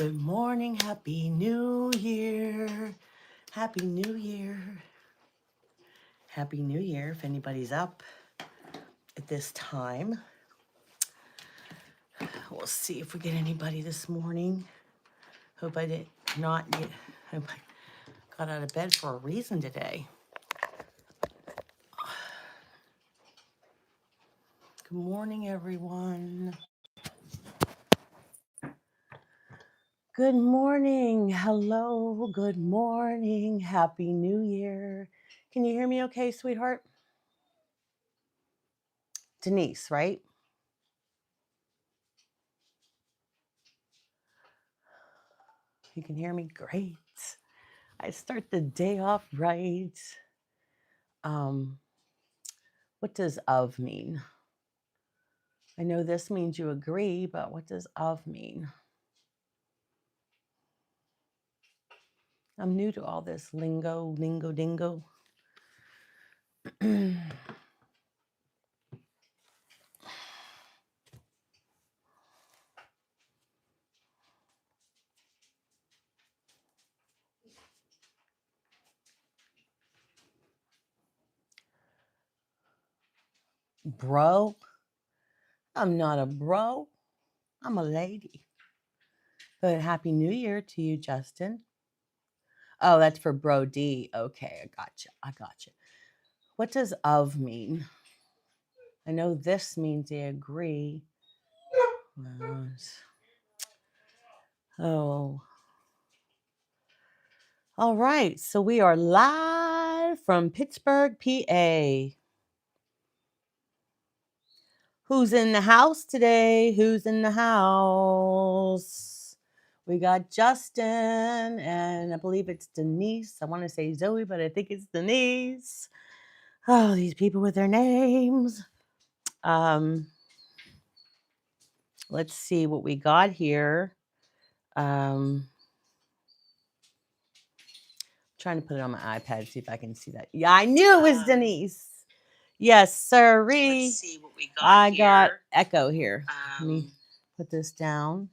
Good morning. Happy New Year. Happy New Year. Happy New Year. If anybody's up at this time, we'll see if we get anybody this morning. Hope I did not get, hope I got out of bed for a reason today. Good morning, everyone. Good morning. Hello. Good morning. Happy New Year. Can you hear me okay, sweetheart? Denise, right? You can hear me? Great. I start the day off right. What does of mean? I know this means you agree, but what does of mean? I'm new to all this lingo dingo. Bro, I'm not a bro. I'm a lady. But Happy New Year to you, Justin. Oh, that's for Bro D. Okay, I gotcha. What does of mean? I know this means they agree. Oh. All right, so we are live from Pittsburgh, PA. Who's in the house today? Who's in the house? We got Justin, and I believe it's Denise. I want to say Zoe, but I think it's Denise. Oh, these people with their names. Let's see what we got here. Trying to put it on my iPad, see if I can see that. Yeah, I knew it was Denise. Yes, sirree. Let's see what we got I here. got echo here. Let me put this down.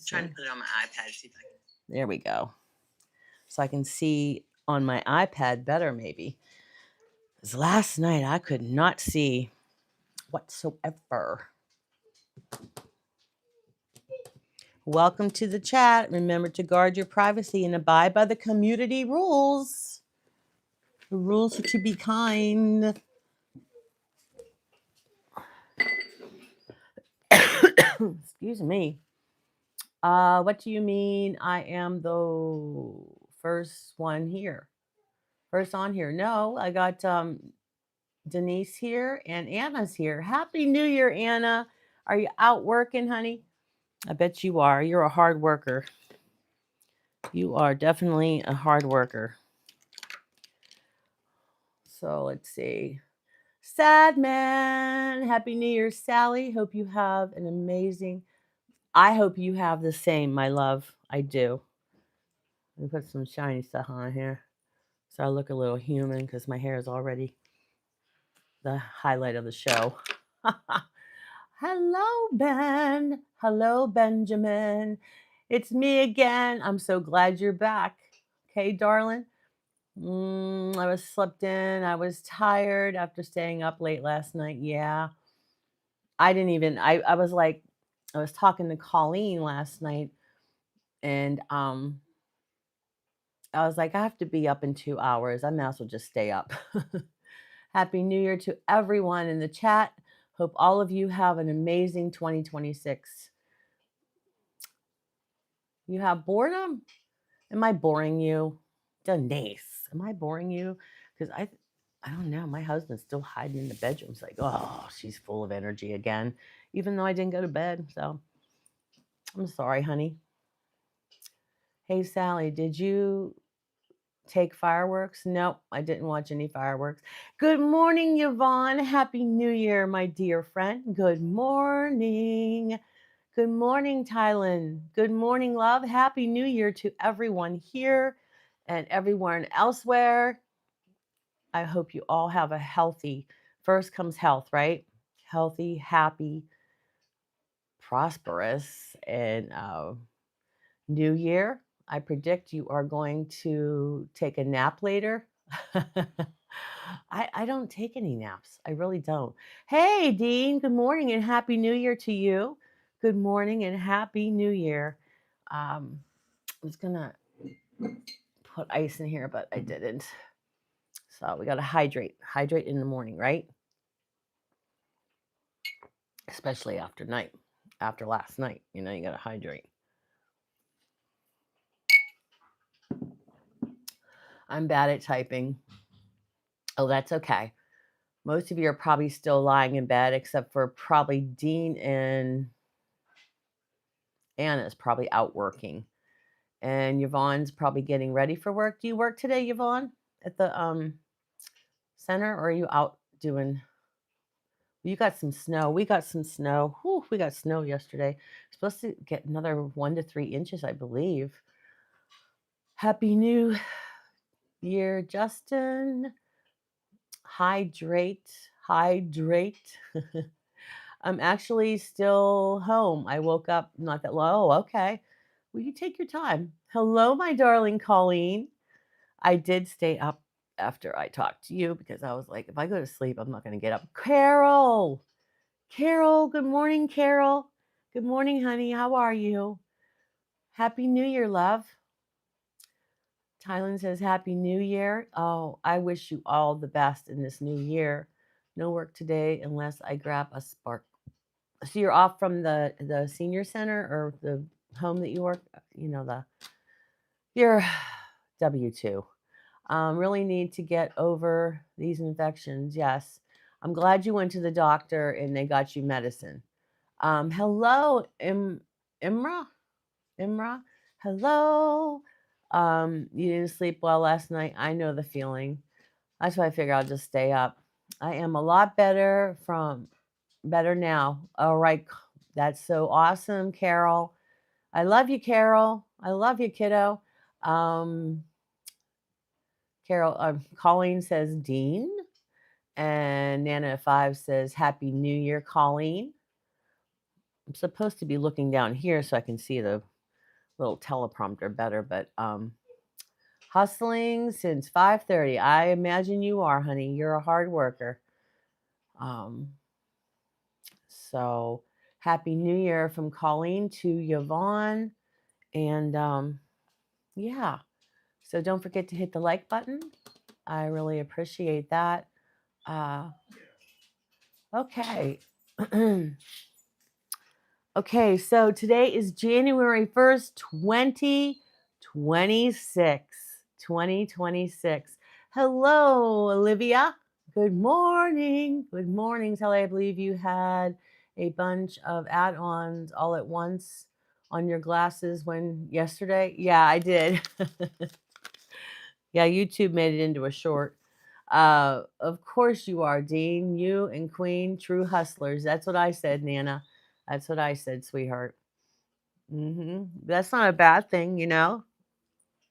Trying to put it on my iPad, see if I can. There we go. So I can see on my iPad better, maybe. Because last night I could not see whatsoever. Welcome to the chat. Remember to guard your privacy and abide by the community rules. The rules are to be kind. Excuse me. What do you mean I am the first one here? First on here? No, I got Denise here and Anna's here. Happy New Year, Anna. Are you out working, honey? I bet you are. You're a hard worker. You are definitely a hard worker. So let's see. Sad man. Happy New Year, Sally. Hope you have an amazing. I hope you have the same, my love. I do. Let me put some shiny stuff on here so I look a little human because my hair is already the highlight of the show. Hello, Ben. Hello, Benjamin. It's me again. I'm so glad you're back. Okay, darling. I was slept in. I was tired after staying up late last night. Yeah. I didn't even, I was like, I was talking to Colleen last night and I was like, I have to be up in 2 hours. I might as well just stay up. Happy New Year to everyone in the chat. Hope all of you have an amazing 2026. You have boredom? Am I boring you? Denise, am I boring you? Because I don't know. My husband's still hiding in the bedroom. It's like, oh, she's full of energy again, even though I didn't go to bed. So I'm sorry, honey. Hey, Sally, did you take fireworks? Nope, I didn't watch any fireworks. Good morning, Yvonne. Happy New Year, my dear friend. Good morning. Good morning, Thailand. Good morning, love. Happy New Year to everyone here and everyone elsewhere. I hope you all have a healthy, first comes health, right? Healthy, happy, prosperous and new year. I predict you are going to take a nap later. I don't take any naps. I really don't. Hey, Dean, good morning and happy new year to you. Good morning and happy new year. I was gonna put ice in here, but I didn't. So we gotta hydrate in the morning, right? Especially after last night. You know, you gotta hydrate. I'm bad at typing. Oh, that's okay. Most of you are probably still lying in bed, except for probably Dean and Anna's probably out working. And Yvonne's probably getting ready for work. Do you work today, Yvonne, at the center, or are you out doing? You got some snow. We got some snow. Whew, we got snow yesterday. Supposed to get another 1 to 3 inches, I believe. Happy New Year, Justin. Hydrate. I'm actually still home. I woke up not that long. Oh, okay. Well, you take your time. Hello, my darling Colleen. I did stay up after I talked to you because I was like, if I go to sleep, I'm not going to get up. Carol. Good morning, Carol. Good morning, honey. How are you? Happy New Year, love. Tylen says, Happy New Year. Oh, I wish you all the best in this new year. No work today unless I grab a spark. So you're off from the senior center or the home that you work, you know, your W-2. Really need to get over these infections. Yes. I'm glad you went to the doctor and they got you medicine. Hello, Imra. Imra. Hello. You didn't sleep well last night. I know the feeling. That's why I figure I'll just stay up. I am a lot better now. All right. That's so awesome, Carol. I love you, Carol. I love you, kiddo. Colleen says Dean. And Nana5 says Happy New Year, Colleen. I'm supposed to be looking down here so I can see the little teleprompter better, but hustling since 5:30. I imagine you are, honey. You're a hard worker. So Happy New Year from Colleen to Yvonne. And yeah, so don't forget to hit the like button. I really appreciate that. Okay. Okay, so today is January 1st, 2026. 2026. Hello, Olivia. Good morning. Good morning, Sally. I believe you had a bunch of add-ons all at once on your glasses yesterday. Yeah, I did. Yeah, YouTube made it into a short. Of course you are, Dean. You and Queen, true hustlers. That's what I said, Nana. That's what I said, sweetheart. That's not a bad thing, you know.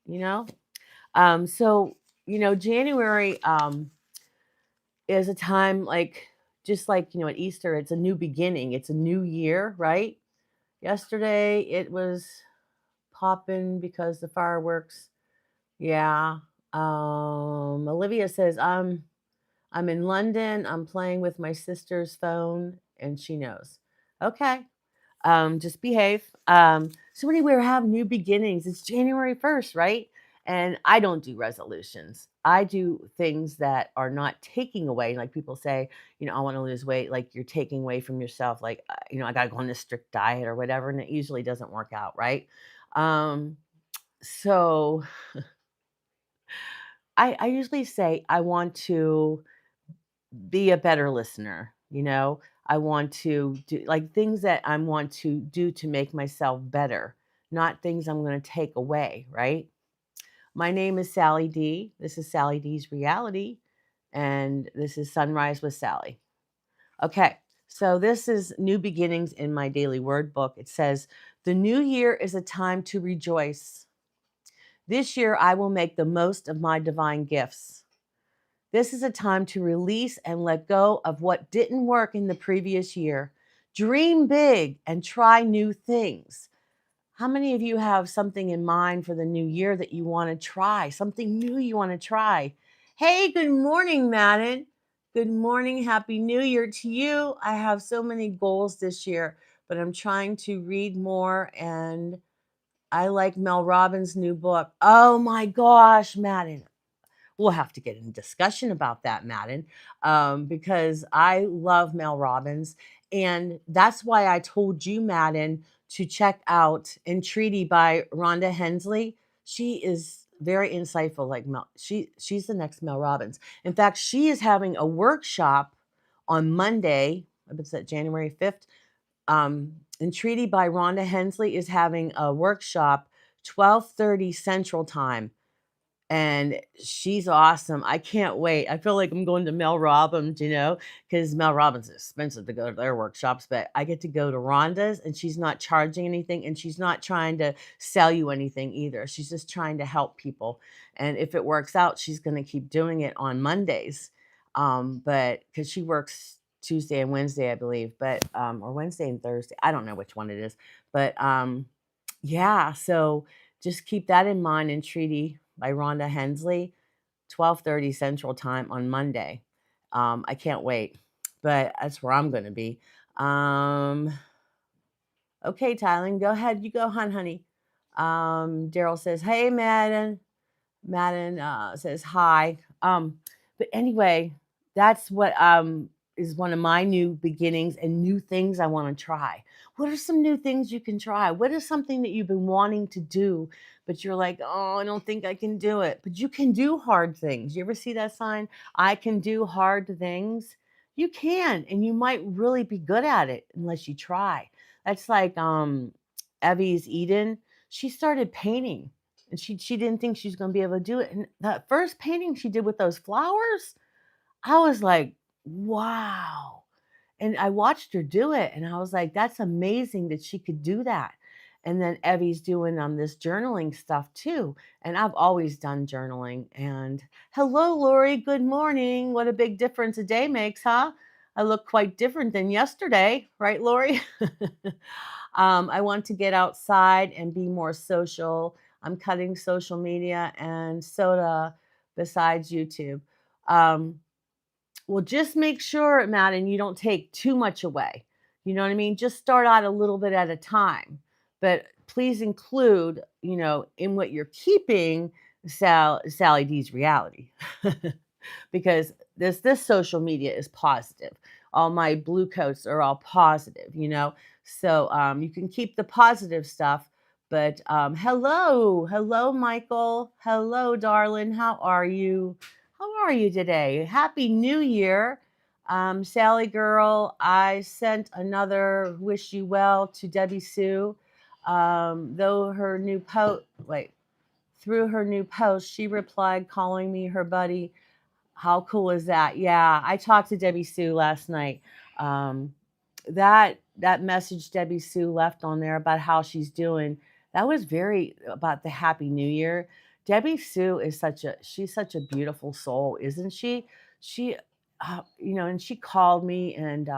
You know. So January is a time like just like at Easter, it's a new beginning. It's a new year, right? Yesterday it was popping because the fireworks. Yeah. Olivia says I'm in London. I'm playing with my sister's phone, and she knows. Okay. Just behave. So anyway, we have new beginnings. It's January 1st, right? And I don't do resolutions. I do things that are not taking away. Like people say, I want to lose weight. Like you're taking away from yourself. Like, I got to go on this strict diet or whatever. And it usually doesn't work out, right? So I usually say I want to be a better listener. I want to do like things that I want to do to make myself better, not things I'm going to take away, right? My name is Sally D. This is Sally D's Reality, and this is Sunrise with Sally. Okay, so this is New Beginnings in my daily word book. It says, The new year is a time to rejoice. This year, I will make the most of my divine gifts. This is a time to release and let go of what didn't work in the previous year. Dream big and try new things. How many of you have something in mind for the new year that you want to try? Something new you want to try? Hey, good morning, Madden. Good morning. Happy New Year to you. I have so many goals this year, but I'm trying to read more, and I like Mel Robbins' new book. Oh my gosh, Madden. We'll have to get in discussion about that, Madden, because I love Mel Robbins. And that's why I told you, Madden, to check out Entreaty by Rhonda Hensley. She is very insightful, like Mel. She's the next Mel Robbins. In fact, she is having a workshop on Monday. It's at January 5th. Entreaty by Rhonda Hensley is having a workshop 12:30 Central Time, and she's awesome. I can't wait. I feel like I'm going to Mel Robbins, because Mel Robbins is expensive to go to their workshops, but I get to go to Rhonda's, and she's not charging anything, and she's not trying to sell you anything either. She's just trying to help people. And if it works out, she's going to keep doing it on Mondays. But because she works Tuesday and Wednesday, I believe, but or Wednesday and Thursday. I don't know which one it is. But yeah, so just keep that in mind. Entreaty by Rhonda Hensley, 12:30 Central Time on Monday. I can't wait, but that's where I'm going to be. Okay, Tylen, go ahead. You go, honey. Daryl says, "Hey, Madden." Madden says hi. But anyway, that's what is one of my new beginnings and new things I want to try. What are some new things you can try? What is something that you've been wanting to do, but you're like, oh, I don't think I can do it. But you can do hard things. You ever see that sign? I can do hard things. You can, and you might really be good at it unless you try. That's like Evie's Eden. She started painting, and she didn't think she was going to be able to do it. And that first painting she did with those flowers, I was like, wow. And I watched her do it, and I was like, that's amazing that she could do that. And then Evie's doing this journaling stuff too. And I've always done journaling. And hello, Lori. Good morning. What a big difference a day makes, huh? I look quite different than yesterday, right, Lori? I want to get outside and be more social. I'm cutting social media and soda besides YouTube. Um, well, just make sure, Madden, you don't take too much away. You know what I mean? Just start out a little bit at a time. But please include, in what you're keeping, Sally D's reality. Because this social media is positive. All my blue coats are all positive, So you can keep the positive stuff. But hello, Michael. Hello, darling. How are you? How are you today? Happy New Year. Sally girl, I sent another wish you well to Debbie Sue. Though her new through her new post, she replied calling me her buddy. How cool is that? Yeah, I talked to Debbie Sue last night. Um, that message Debbie Sue left on there about how she's doing, that was very about the Happy New Year. Debbie Sue is she's such a beautiful soul, isn't she? She, and she called me, and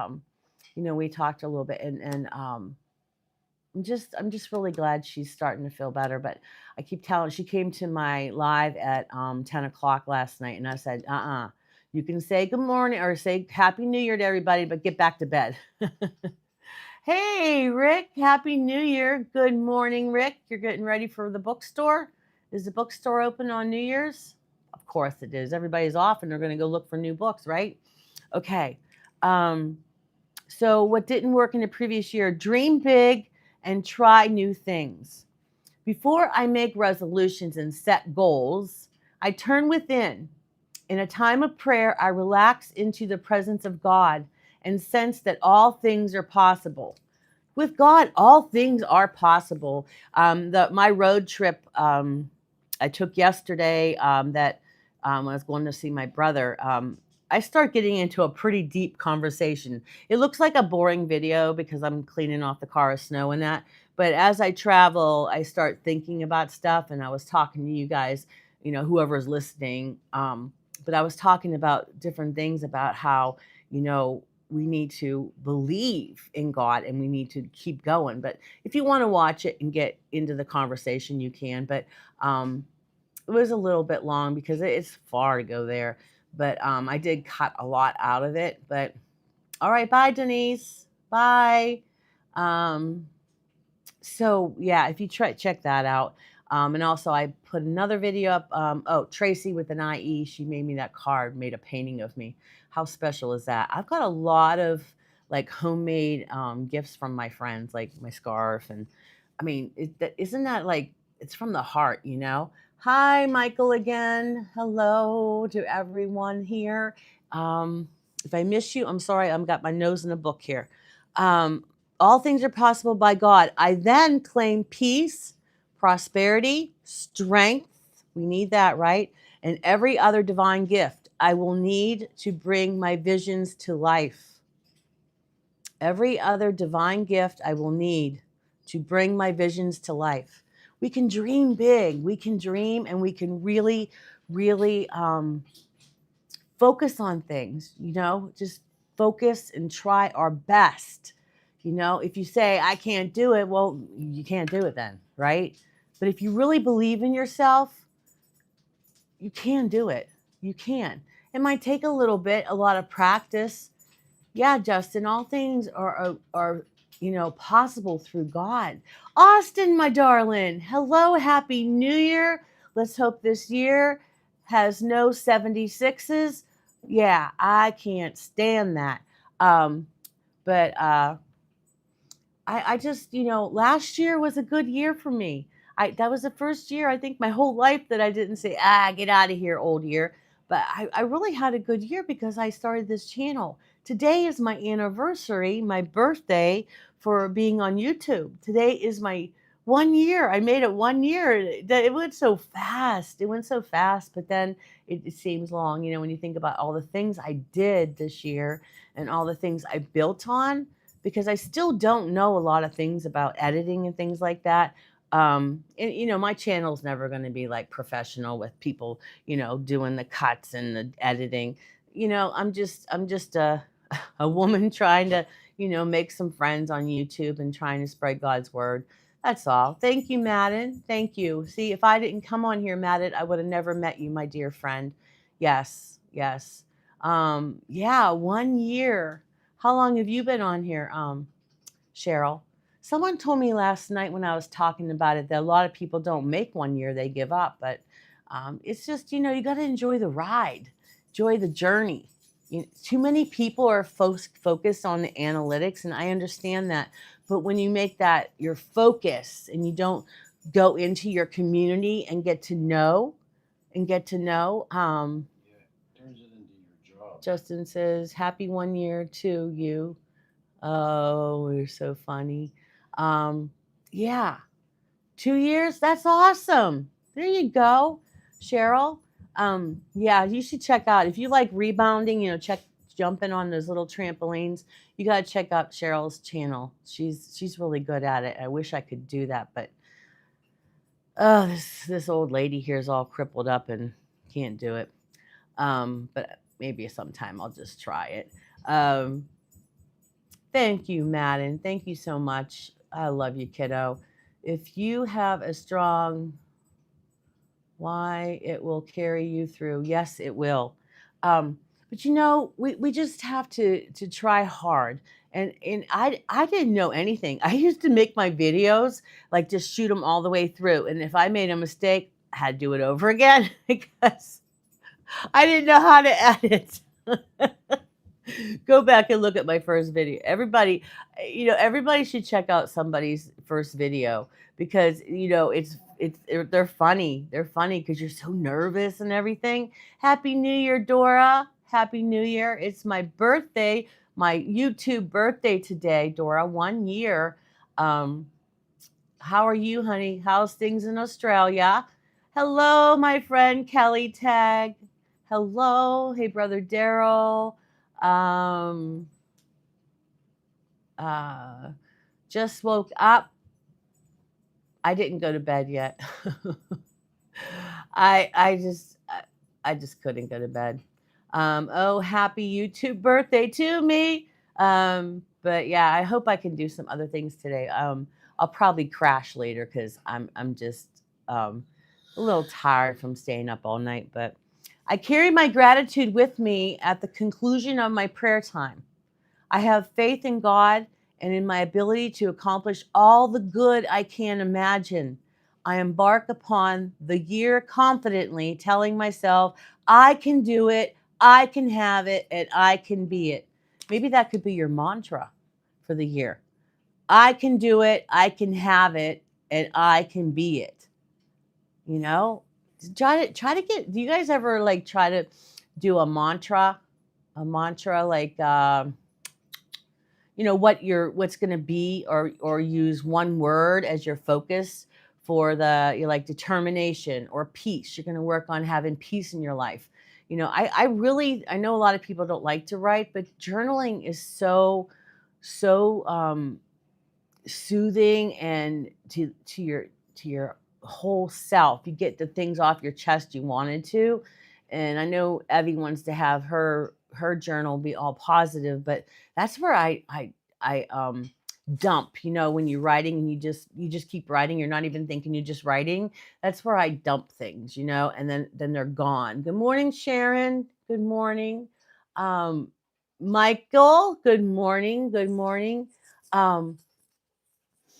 we talked a little bit, and I'm just really glad she's starting to feel better. But I keep telling, she came to my live at 10 o'clock last night, and I said, you can say good morning or say Happy New Year to everybody, but get back to bed. Hey, Rick, Happy New Year. Good morning, Rick. You're getting ready for the bookstore? Is the bookstore open on New Year's? Of course it is. Everybody's off and they're going to go look for new books, right? Okay. So what didn't work in the previous year? Dream big and try new things. Before I make resolutions and set goals, I turn within. In a time of prayer, I relax into the presence of God and sense that all things are possible. With God, all things are possible. My road trip I took yesterday, that I was going to see my brother. I start getting into a pretty deep conversation. It looks like a boring video because I'm cleaning off the car of snow and that. But as I travel, I start thinking about stuff, and I was talking to you guys, whoever's listening. But I was talking about different things about how, we need to believe in God and we need to keep going. But if you want to watch it and get into the conversation, you can. But it was a little bit long because it's far to go there. But I did cut a lot out of it. But all right, bye, Denise. Bye. Um, so yeah, if you try check that out. And also I put another video up. Oh, Tracy with an IE, she made me that card, made a painting of me. How special is that? I've got a lot of like homemade gifts from my friends, like my scarf, and I mean, isn't that like it's from the heart, you know? Hi, Michael again. Hello to everyone here. If I miss you, I'm sorry. I've got my nose in a book here. Um, all things are possible by God. I then claim peace, prosperity, strength. We need that, right? And every other divine gift I will need to bring my visions to life. Every other divine gift I will need to bring my visions to life. We can dream big. We can dream and we can really, really focus on things, just focus and try our best. If you say, I can't do it, well, you can't do it then, right? But if you really believe in yourself, you can do it. You can. It might take a little bit, a lot of practice. Yeah, Justin, all things are possible through God. Austin, my darling, hello, happy new year. Let's hope this year has no 76s. Yeah, I can't stand that. But I just, last year was a good year for me. That was the first year, I think, my whole life that I didn't say, get out of here, old year. But I really had a good year because I started this channel. Today is my anniversary, my birthday for being on YouTube. Today is my 1 year. I made it 1 year. It went so fast. It went so fast, but then it seems long, when you think about all the things I did this year and all the things I built on, because I still don't know a lot of things about editing and things like that. And my channel's never going to be like professional with people, doing the cuts and the editing. I'm just a woman trying to, make some friends on YouTube and trying to spread God's word. That's all. Thank you, Madden. Thank you. See, if I didn't come on here, Madden, I would have never met you, my dear friend. Yes, yes. Yeah, 1 year. How long have you been on here, Cheryl? Someone told me last night when I was talking about it that a lot of people don't make 1 year, they give up. But it's just, you got to enjoy the ride, enjoy the journey. Too many people are focused on the analytics, and I understand that. But when you make that your focus and you don't go into your community and get to know, Turns it into your job. Justin says, happy 1 year to you. Oh, you're so funny. Yeah, 2 years. That's awesome. There you go, Cheryl. Yeah, you should check out if you like rebounding. Check jumping on those little trampolines. You gotta check out Cheryl's channel. She's really good at it. I wish I could do that, but oh, this old lady here is all crippled up and can't do it. But maybe sometime I'll just try it. Thank you, Madden. Thank you so much. I love you, kiddo. If you have a strong why, it will carry you through. Yes, it will. But we just have to try hard. And I didn't know anything. I used to make my videos like just shoot them all the way through. And if I made a mistake, I had to do it over again because I didn't know how to edit. Go back and look at my first video. Everybody should check out somebody's first video because they're funny. They're funny because you're so nervous and everything. Happy New Year, Dora. Happy New Year. It's my birthday, my YouTube birthday today, Dora. 1 year. How are you, honey? How's things in Australia? Hello, my friend Kelly Tag. Hello. Hey, brother Daryl. Uh, just woke up. I didn't go to bed yet. I just couldn't go to bed. Oh, happy YouTube birthday to me. But yeah, I hope I can do some other things today. I'll probably crash later because I'm just a little tired from staying up all night. But I carry my gratitude with me at the conclusion of my prayer time. I have faith in God and in my ability to accomplish all the good I can imagine. I embark upon the year confidently, telling myself, I can do it, I can have it, and I can be it. Maybe that could be your mantra for the year. I can do it, I can have it, and I can be it. You know, try to get. Do you guys ever like try to do a mantra? A mantra like what's going to be, or use one word as your focus for the you like determination or peace. You're going to work on having peace in your life. I know a lot of people don't like to write, but journaling is so soothing, and to your whole self. You get the things off your chest you wanted to. And I know Evie wants to have her journal be all positive, but that's where I dump. When you're writing and you just keep writing, you're not even thinking, you're just writing. That's where I dump things, and then they're gone. Good morning, Sharon. Good morning. um Michael, good morning. Good morning. um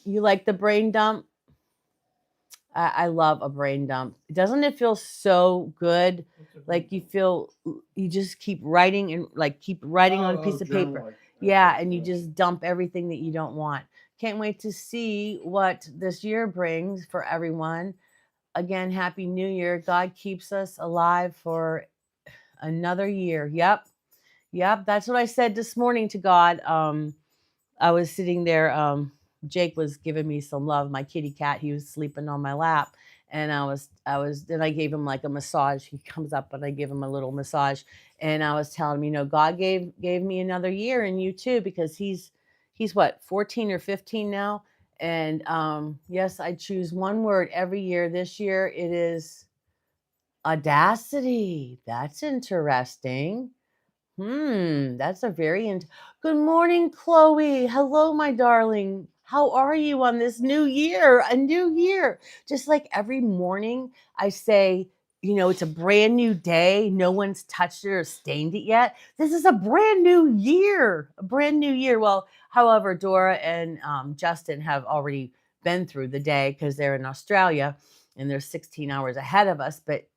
you like the brain dump? I love a brain dump. Doesn't it feel so good? Like you just keep writing, and like keep writing on a piece of paper. Yeah, and you just dump everything that you don't want. Can't wait to see what this year brings for everyone. Again, Happy New Year. God keeps us alive for another year. Yep. Yep. That's what I said this morning to God. I was sitting there. Jake was giving me some love. My kitty cat. He was sleeping on my lap, and Then I gave him like a massage. He comes up, and I give him a little massage. And I was telling him, God gave me another year, and you too, because he's what, 14 or 15 now. And yes, I choose one word every year. This year it is audacity. That's interesting. That's a good morning, Chloe. Hello, my darling. How are you on this new year? A new year. Just like every morning, I say, it's a brand new day. No one's touched it or stained it yet. This is a brand new year. A brand new year. Well, however, Dora and Justin have already been through the day because they're in Australia and they're 16 hours ahead of us. But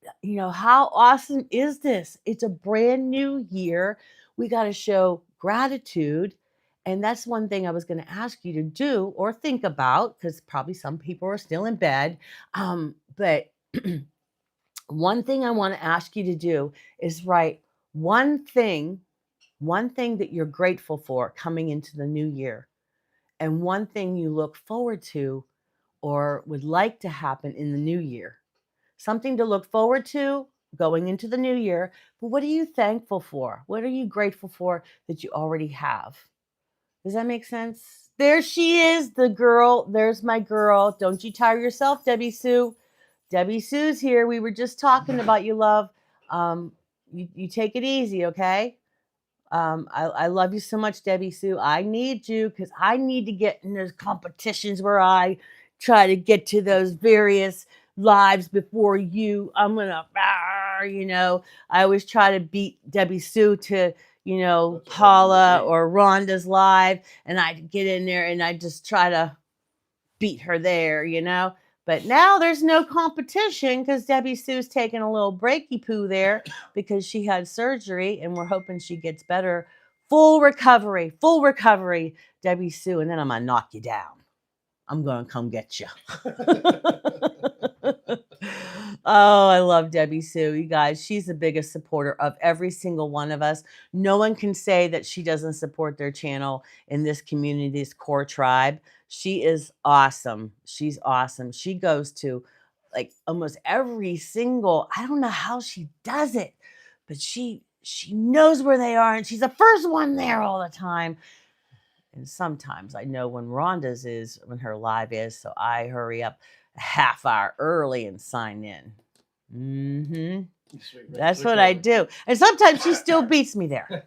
how awesome is this? It's a brand new year. We got to show gratitude. And that's one thing I was going to ask you to do or think about, because probably some people are still in bed. But one thing I want to ask you to do is write one thing that you're grateful for coming into the new year, and one thing you look forward to or would like to happen in the new year. Something to look forward to going into the new year. But what are you thankful for? What are you grateful for that you already have? Does that make sense? There she is, the girl. There's my girl. Don't you tire yourself, Debbie Sue. Debbie Sue's here. We were just talking about you, love. You take it easy, okay? I love you so much, Debbie Sue. I need you because I need to get in those competitions where I try to get to those various lives before you. I always try to beat Debbie Sue to, Paula or Rhonda's live, and I get in there and I just try to beat her there. But now there's no competition because Debbie Sue's taking a little breaky poo there because she had surgery, and we're hoping she gets better. Full recovery, Debbie Sue. And then I'm going to knock you down. I'm going to come get you. Oh, I love Debbie Sue. You guys, she's the biggest supporter of every single one of us. No one can say that she doesn't support their channel in this community, this core tribe. She is awesome. She's awesome. She goes to like almost every single, I don't know how she does it, but she knows where they are, and she's the first one there all the time. And sometimes I know when Rhonda's is, when her live is, so I hurry up a half hour early and sign in. That's what I do. And sometimes she still beats me there.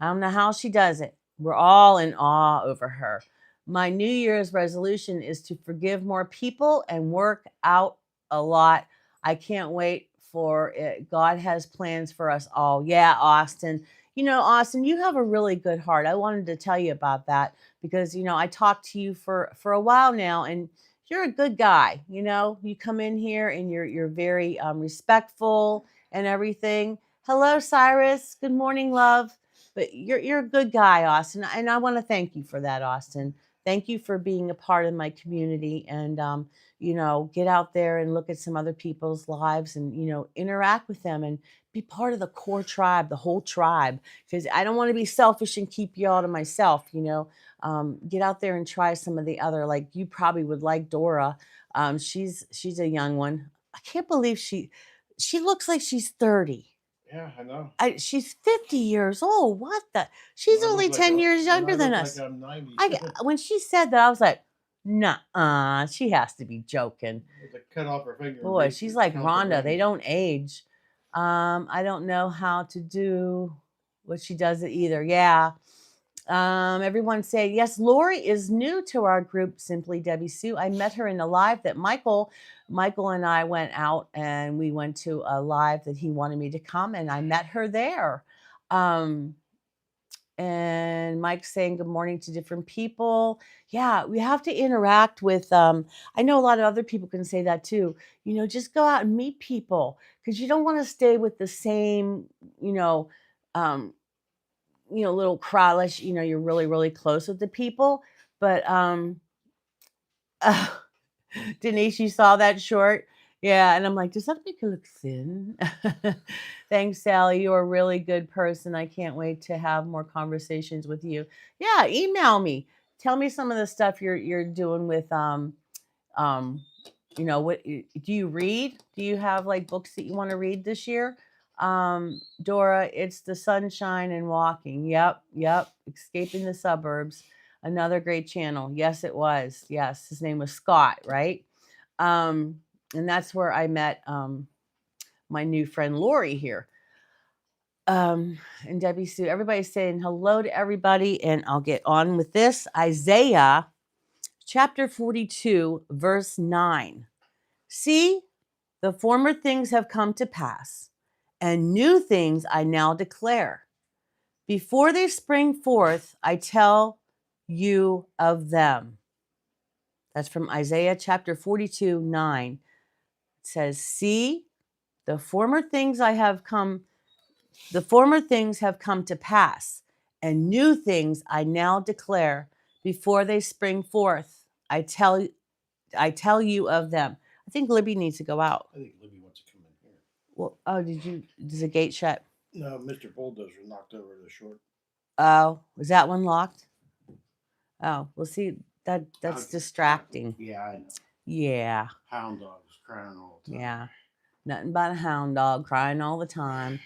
I don't know how she does it. We're all in awe over her. My New Year's resolution is to forgive more people and work out a lot. I can't wait for it. God has plans for us all. Yeah, Austin. Austin, you have a really good heart. I wanted to tell you about that because I talked to you for a while now, and you're a good guy. You come in here and you're very respectful and everything. Hello, Cyrus. Good morning, love. But you're a good guy, Austin, and I want to thank you for that, Austin. Thank you for being a part of my community, and get out there and look at some other people's lives, and interact with them and be part of the core tribe, the whole tribe. Because I don't want to be selfish and keep you all to myself. Get out there and try some of the other. Like you probably would like Dora. She's a young one. I can't believe she looks like she's 30. Yeah, I know. She's 50 years old. What the? She's And I only look 10 like years and younger I than look us. like I'm 90. When she said that, I was like, nah, she has to be joking. With a cut off her finger. Boy, she's like count the Rhonda. They rings. don't age. I don't know how to do what she does it either. Yeah. Everyone say, yes, Lori is new to our group, Simply Debbie Sue. I met her in a live that Michael and I went out, and we went to a live that he wanted me to come, and I met her there. And Mike's saying good morning to different people. Yeah, we have to interact with, I know a lot of other people can say that too. Just go out and meet people, because you don't want to stay with the same, um, little crowd, unless you're really, really close with the people. But Denise, you saw that short? Yeah, and I'm like, does that make her look thin? Thanks, Sally. You're a really good person. I can't wait to have more conversations with you. Yeah, email me. Tell me some of the stuff you're doing with what do you read? Do you have like books that you want to read this year? Dora, it's the sunshine and walking. Yep. Escaping the suburbs. Another great channel. Yes, it was. Yes, his name was Scott, right? And that's where I met my new friend Lori here. And Debbie Sue, everybody's saying hello to everybody, and I'll get on with this. Isaiah chapter 42, verse 9. See, the former things have come to pass, and new things I now declare. Before they spring forth, I tell you of them. That's from Isaiah chapter 42, 9. It says, see, the former things have come to pass, and new things I now declare. Before they spring forth, I tell you of them. I think Libby needs to go out. I think Libby wants to come in here. Well, does the gate shut? No, Mr. Bulldozer knocked over the short. Oh, was that one locked? Oh, well, see, that's Okay. distracting. Yeah, I know. Yeah. Hound dogs crying all the time. Yeah. Nothing but a hound dog crying all the time.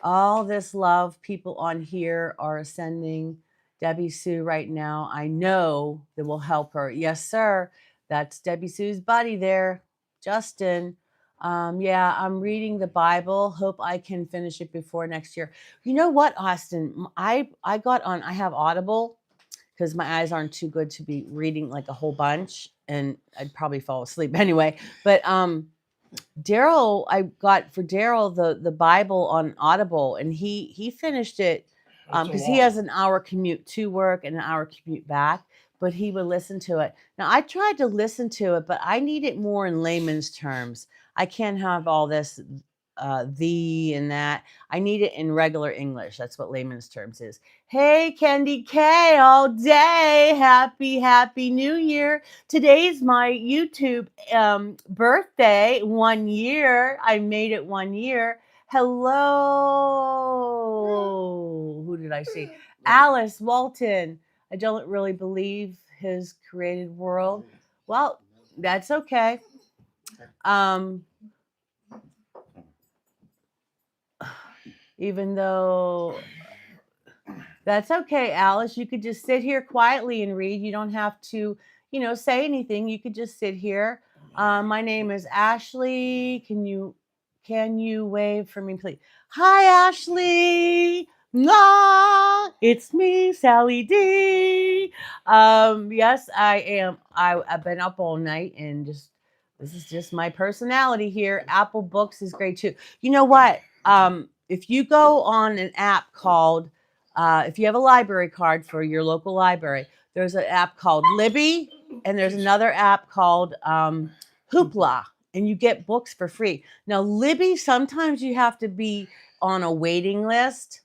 All this love people on here are sending Debbie Sue right now. I know that will help her. Yes, sir. That's Debbie Sue's buddy there, Justin. Yeah, I'm reading the Bible. Hope I can finish it before next year. You know what, Austin? I have Audible, because my eyes aren't too good to be reading like a whole bunch, and I'd probably fall asleep anyway. But Daryl, I got for Daryl the Bible on Audible, and he finished it because he has an hour commute to work and an hour commute back, but he would listen to it. Now I tried to listen to it, but I need it more in layman's terms. I can't have all this the and that. I need it in regular English. That's what layman's terms is. Hey, Candy K, all day. Happy New Year. Today's my YouTube birthday. 1 year. I made it 1 year. Hello. Who did I see? Alice Walton. I don't really believe his created world. Well, that's okay. Even though that's okay, Alice, you could just sit here quietly and read. You don't have to, say anything. You could just sit here. My name is Ashley. Can you wave for me, please? Hi, Ashley. It's me, Sally D. Yes, I am. I've been up all night and this is just my personality here. Apple Books is great too. You know what? If you go on an app called, if you have a library card for your local library, there's an app called Libby, and there's another app called Hoopla, and you get books for free. Now, Libby, sometimes you have to be on a waiting list,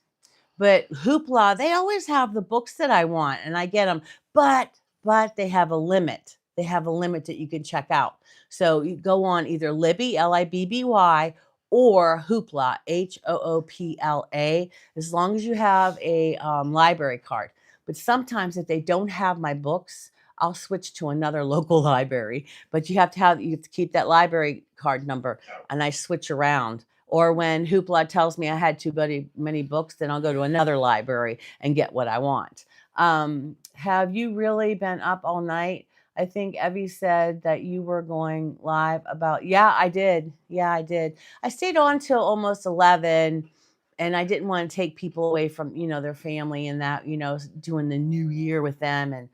but Hoopla, they always have the books that I want and I get them. But they have a limit. They have a limit that you can check out. So you go on either Libby, Libby, or Hoopla, Hoopla, as long as you have a library card. But sometimes if they don't have my books, I'll switch to another local library. But you have to keep that library card number, and I switch around. Or when Hoopla tells me I had too many books, then I'll go to another library and get what I want. Have you really been up all night? I think Evie said that you were going live about, yeah, I did. Yeah, I did. I stayed on till almost 11, and I didn't want to take people away from, their family and that, doing the new year with them. And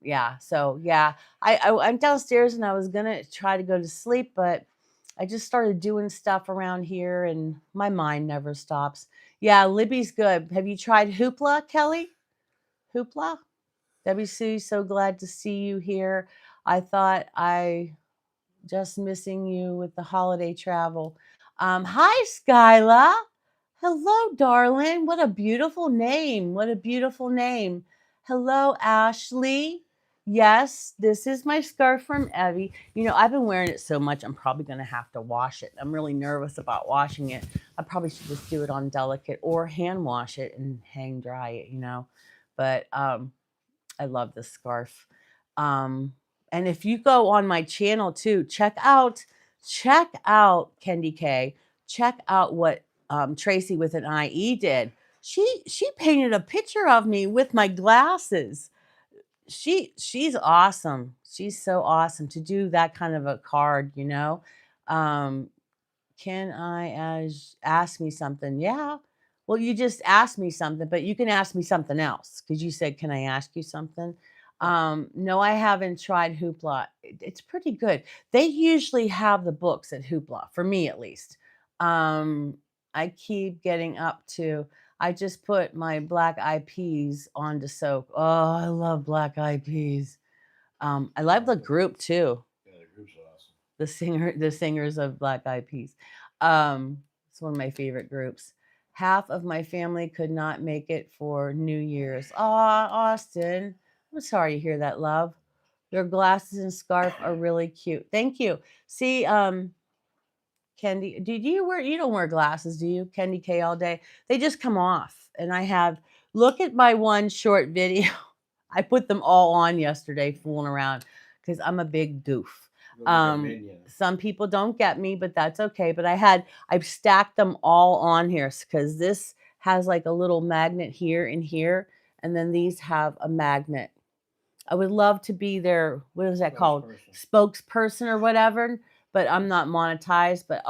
yeah, so yeah, I'm downstairs and I was going to try to go to sleep, but I just started doing stuff around here and my mind never stops. Yeah, Libby's good. Have you tried Hoopla, Kelly? Hoopla? WC, so glad to see you here. I thought I just missing you with the holiday travel. Hi, Skyla. Hello, darling. What a beautiful name. What a beautiful name. Hello, Ashley. Yes, this is my scarf from Evie. I've been wearing it so much, I'm probably going to have to wash it. I'm really nervous about washing it. I probably should just do it on delicate or hand wash it and hang dry it. But I love this scarf. And if you go on my channel too, check out Kendi K. Check out what Tracy with an IE did. She painted a picture of me with my glasses. She's awesome. She's so awesome to do that kind of a card. Can I ask me something? Yeah. Well, you just asked me something, but you can ask me something else because you said, "Can I ask you something?" No, I haven't tried Hoopla. It's pretty good. They usually have the books at Hoopla, for me at least. I keep getting up to. I just put my black eyed peas on to soak. Oh, I love black eyed peas. I love the group too. Yeah, the group's awesome. The singers of Black Eyed Peas. It's one of my favorite groups. Half of my family could not make it for New Year's. Aw, Austin. I'm sorry to hear that, love. Your glasses and scarf are really cute. Thank you. See, Kendi, you don't wear glasses, do you? Kendi K all day. They just come off. And look at my one short video. I put them all on yesterday fooling around because I'm a big goof. Some people don't get me, but that's okay. But I've stacked them all on here because this has like a little magnet here and here. And then these have a magnet. I would love to be their, what is that called? Spokesperson or whatever, but I'm not monetized. But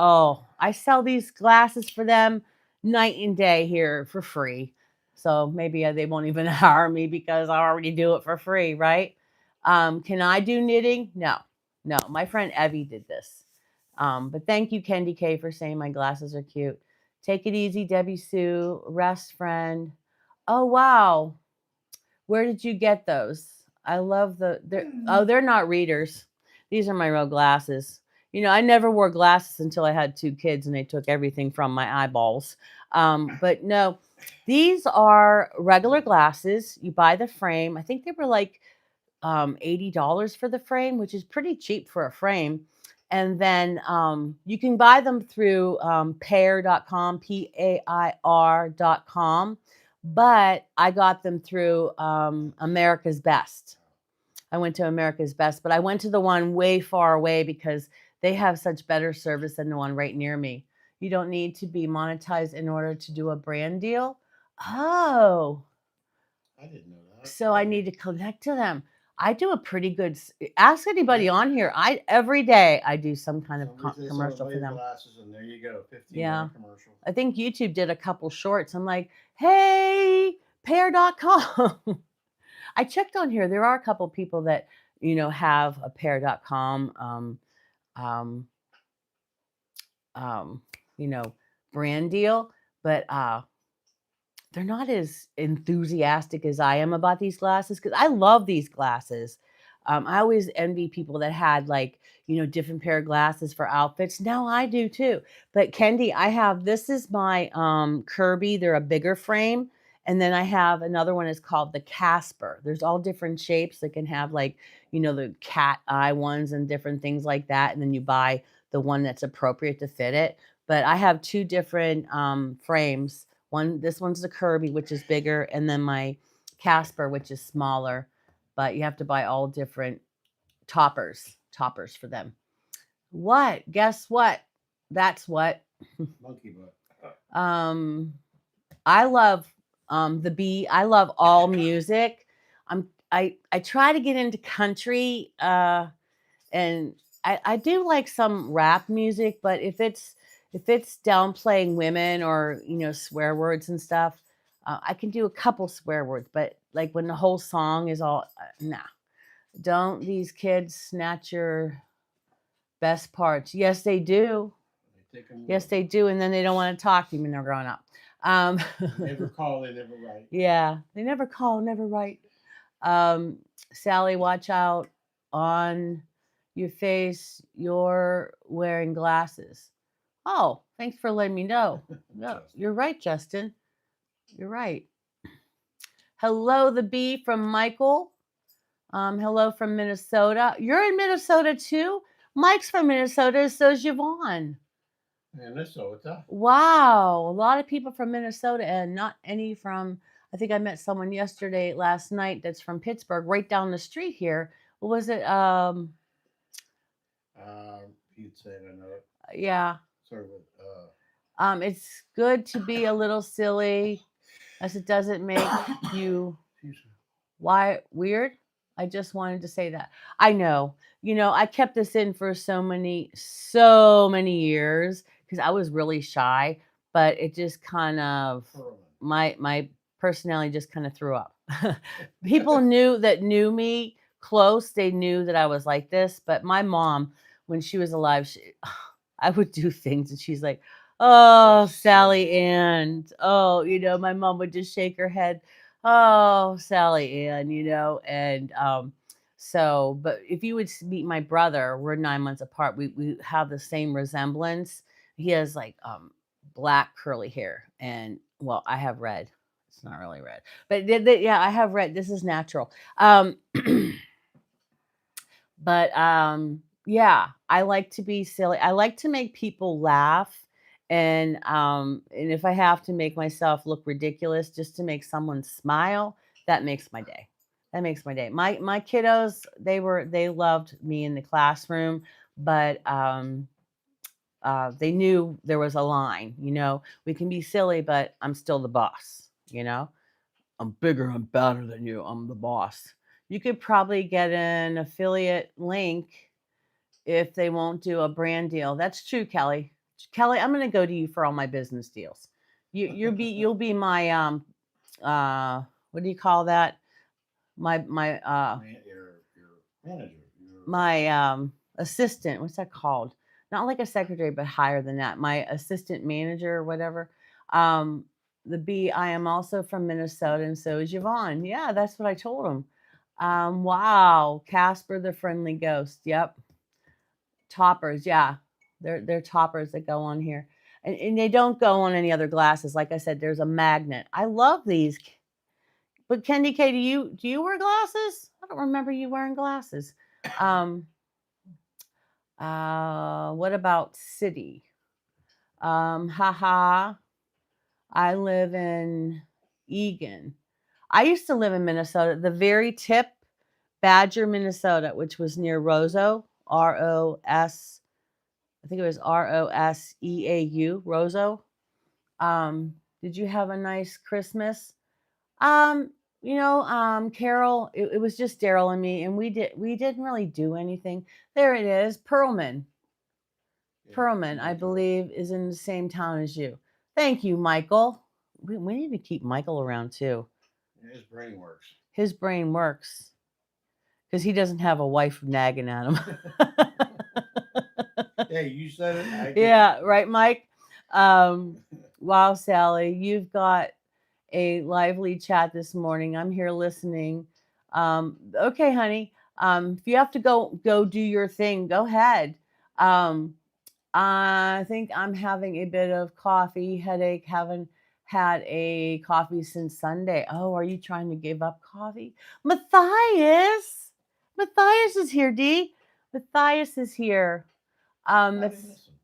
I sell these glasses for them night and day here for free. So maybe they won't even hire me because I already do it for free, right? Can I do knitting? No. My friend Evie did this. But thank you, Kendi K, for saying my glasses are cute. Take it easy, Debbie Sue. Rest, friend. Oh, wow. Where did you get those? I love they're not readers. These are my real glasses. I never wore glasses until I had 2 kids and they took everything from my eyeballs. But no, these are regular glasses. You buy the frame. I think they were like $80 for the frame, which is pretty cheap for a frame. And then you can buy them through pair.com, PAIR.com. But I got them through America's Best. I went to America's Best, but I went to the one way far away because they have such better service than the one right near me. You don't need to be monetized in order to do a brand deal. Oh, I didn't know that. so I need to connect to them. I do a pretty good. Ask anybody Yeah. on here. Every day I do some kind of Somebody say commercial something for about them. glasses, and there you go, 15 Yeah. minute commercial. I think YouTube did a couple shorts. I'm like, hey, pair.com. I checked on here. There are a couple people that, have a pair.com, um, um, you know, brand deal, but they're not as enthusiastic as I am about these glasses because I love these glasses. I always envy people that had like, different pair of glasses for outfits. Now I do too. But Kendi, this is my Kirby. They're a bigger frame. And then I have another one is called the Casper. There's all different shapes that can have like, the cat eye ones and different things like that. And then you buy the one that's appropriate to fit it. But I have two different frames. This one's the Kirby, which is bigger, and then my Casper, which is smaller. But you have to buy all different toppers for them. What? Guess what? That's what. Monkey butt. Um, I love the bee. I love all music. I try to get into country, and I do like some rap music, but if it's downplaying women or swear words and stuff, I can do a couple swear words. But like when the whole song is all nah, don't these kids snatch your best parts? Yes, they do. They take 'em Yes, with they do, and then they don't want to talk to you when they're growing up. They never call, they never write. Yeah, they never call, never write. Um, Sally, watch out on your face. You're wearing glasses. Oh, thanks for letting me know. No, Justin. you're right, Justin. You're right. Hello, the bee from Michael. Hello from Minnesota. You're in Minnesota too? Mike's from Minnesota, so is Yvonne. Minnesota. Wow, a lot of people from Minnesota and not any from. I think I met someone last night that's from Pittsburgh, right down the street here. What was it? You'd say it, I know it. Yeah. Sort of It's good to be a little silly, as it doesn't make you weird. I just wanted to say that. I know. I kept this in for so many years because I was really shy, but it just kind of my personality just kind of threw up. People knew me close, they knew that I was like this, but my mom, when she was alive, I would do things and she's like, "Oh, Sally Ann." Oh, my mom would just shake her head. Oh, Sally Ann, and so, but if you would meet my brother, we're 9 months apart. We have the same resemblance. He has like black curly hair, and well, I have red. It's not really red, but yeah, I have red. This is natural. But yeah, I like to be silly. I like to make people laugh. And if I have to make myself look ridiculous just to make someone smile, that makes my day. That makes my day. My kiddos, they loved me in the classroom, but they knew there was a line. We can be silly, but I'm still the boss. I'm bigger and better than you. I'm the boss. You could probably get an affiliate link if they won't do a brand deal. That's true, Kelly. Kelly, I'm going to go to you for all my business deals. You'll be my what do you call that? My your manager. my assistant. What's that called? Not like a secretary, but higher than that. My assistant manager or whatever. Um, the B. I am also from Minnesota, and so is Yvonne. Yeah, that's what I told him. Wow, Casper the friendly ghost. Yep, toppers. Yeah, they're toppers that go on here, and they don't go on any other glasses. Like I said, there's a magnet. I love these. But Kendi K, do you wear glasses? I don't remember you wearing glasses. Um, what about city? Haha. I live in Egan. I used to live in Minnesota, the very tip, Badger, Minnesota, which was near Roseau, ROS. I think it was ROSEAU, Roseau. Did you have a nice Christmas? Um, Carol, it was just Daryl and me, and we didn't really do anything. There it is, Perlman. Yeah, Perlman, I that's right. believe, is in the same town as you. Thank you, Michael. We need to keep Michael around too. Yeah, his brain works. His brain works because he doesn't have a wife nagging at him. Hey, you said it. I did. Yeah, right, Mike. Wow, Sally, you've got a lively chat this morning. I'm here listening. Okay, honey. If you have to go do your thing, go ahead. Um, I think I'm having a bit of coffee headache. Haven't had a coffee since Sunday. Oh, are you trying to give up coffee? Matthias! Matthias is here, Dee. Matthias is here. How did It's I miss him?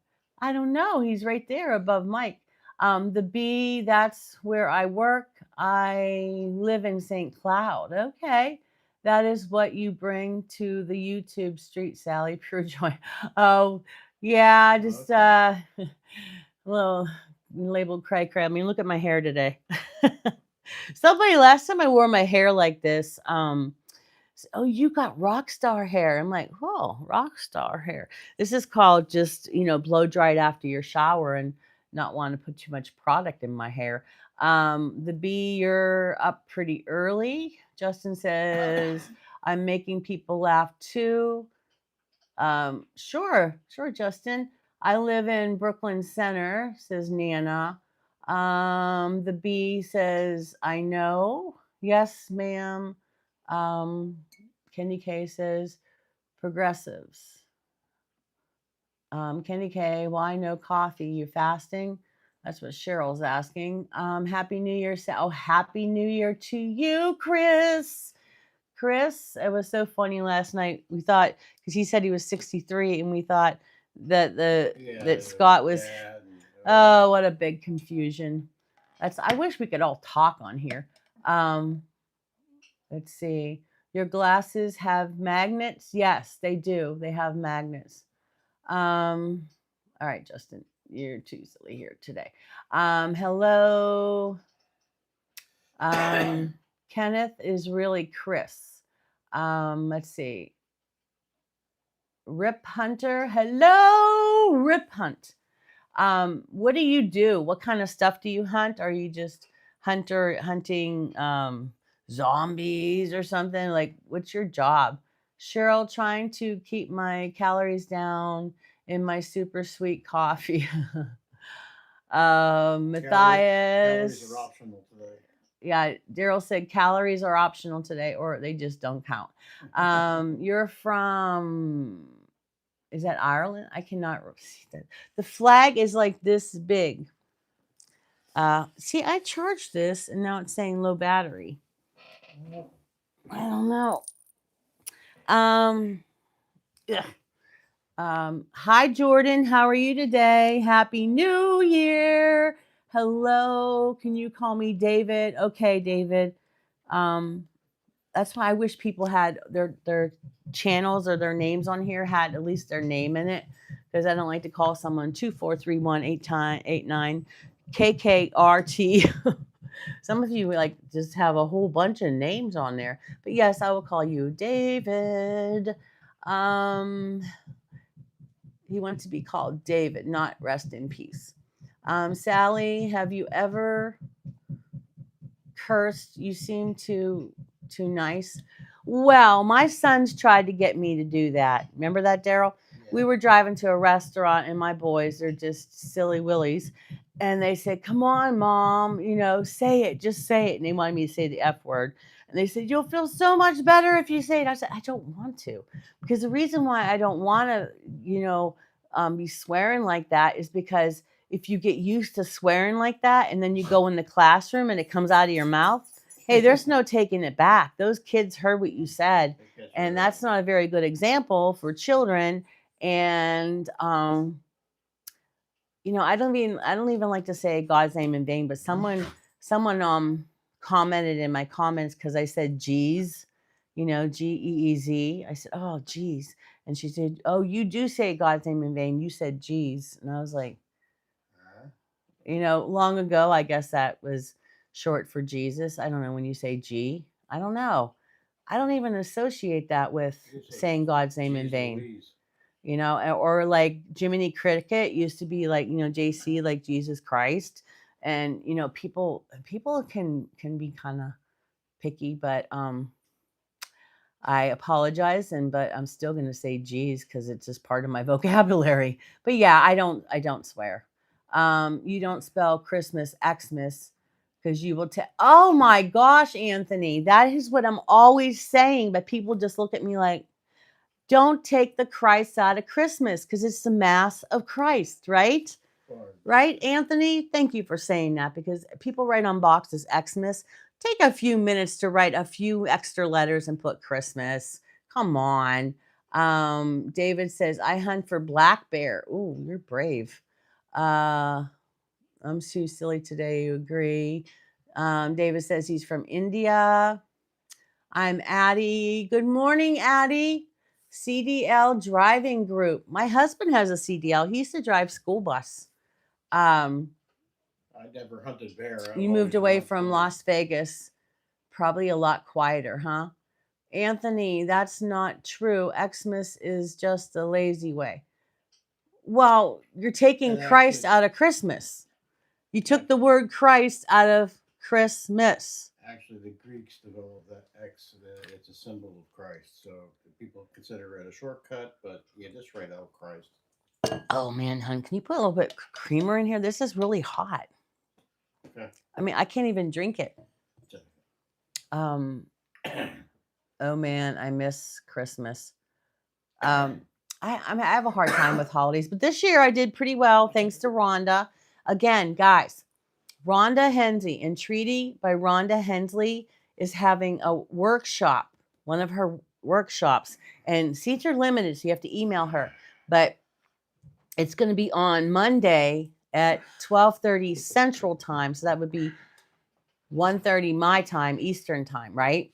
I don't know. He's right there above Mike. The B, that's where I work. I live in St. Cloud. Okay. That is what you bring to the YouTube street, Sally. Pure joy. Oh, yeah, just Okay. a little labeled cray cray. I mean, look at my hair today. Somebody last time I wore my hair like this, oh, you got rock star hair. I'm like, oh, rock star hair. This is called just, blow dried after your shower and not want to put too much product in my hair. The B, you're up pretty early. Justin says, I'm making people laugh too. Sure, Justin. I live in Brooklyn Center, says Nana. The B says, I know. Yes, ma'am. Um, Kenny K says, progressives. Kenny K, why no coffee? You fasting? That's what Cheryl's asking. Happy New Year. Oh, Happy New Year to you, Chris. Chris, it was so funny last night. We thought, because he said he was 63, and we thought that Scott was. Dad Oh, what a big confusion. I wish we could all talk on here. Let's see. Your glasses have magnets? Yes, they do. They have magnets. All right, Justin, you're too silly here today. Hello. Kenneth is really Chris. Let's see. Rip Hunter. Hello, Rip Hunt. What do you do? What kind of stuff do you hunt? Are you just hunting zombies or something? Like, what's your job? Cheryl, trying to keep my calories down in my super sweet coffee. Matthias. Calories are optional today. Yeah, Daryl said calories are optional today, or they just don't count. You're from, is that Ireland? I cannot see that. The flag is like this big. See, I charged this and now it's saying low battery. I don't know. Yeah. Hi, Jordan. How are you today? Happy New Year. Hello. Can you call me David? Okay, David. That's why I wish people had their channels or their names on here had at least their name in it, because I don't like to call someone 243189 KKRT. Some of you like just have a whole bunch of names on there, but yes, I will call you David. He wants to be called David, not rest in peace. Sally, have you ever cursed? You seem too nice. Well, my sons tried to get me to do that. Remember that, Daryl? Yeah. We were driving to a restaurant, and my boys, they're just silly willies. And they said, come on, Mom, say it, just say it. And they wanted me to say the F word. And they said, you'll feel so much better if you say it. I said, I don't want to. Because the reason why I don't want to, be swearing like that is because if you get used to swearing like that and then you go in the classroom and it comes out of your mouth, hey, there's no taking it back. Those kids heard what you said. And that's not a very good example for children. And, I don't even like to say God's name in vain, but someone commented in my comments because I said geez, Geez. I said, oh, geez. And she said, oh, you do say God's name in vain. You said geez. And I was like, long ago, I guess that was short for Jesus. I don't know when you say G. I don't know. I don't even associate that with You could say saying God's name in Jeez vain. Louise. Or like Jiminy Cricket used to be like, JC, like Jesus Christ. And people can be kind of picky, but I apologize, but I'm still going to say geez because it's just part of my vocabulary. But yeah, I don't swear. You don't spell Christmas Xmas because you will tell. Oh my gosh, Anthony, that is what I'm always saying. But people just look at me like, don't take the Christ out of Christmas because it's the Mass of Christ, right? Or Right, Anthony? Thank you for saying that because people write on boxes Xmas. Take a few minutes to write a few extra letters and put Christmas. Come on. David says, I hunt for black bear. Ooh, you're brave. I'm too silly today. You agree? David says he's from India. I'm Addie. Good morning, Addie. CDL driving group. My husband has a CDL. He used to drive school bus. Um, I never hunted bear. I've you moved always away wanted from to. Las Vegas. Probably a lot quieter, huh? Anthony, that's not true. Xmas is just a lazy way. Well, you're taking And Christ actually- out of Christmas. You took the word Christ out of Christmas. Actually, the Greeks developed that X. It's a symbol of Christ. So people consider it a shortcut, but you just write out Christ. Oh man, hon, can you put a little bit creamer in here? This is really hot. Okay. I mean, I can't even drink it. Oh man, I miss Christmas. I have a hard time with holidays, but this year I did pretty well thanks to Rhonda. Again, guys, Rhonda Hensley, Entreaty by Rhonda Hensley is having a workshop, one of her workshops, and seats are limited, so you have to email her. But it's going to be on Monday at 12:30 Central Time, so that would be 1:30 my time, Eastern Time, right?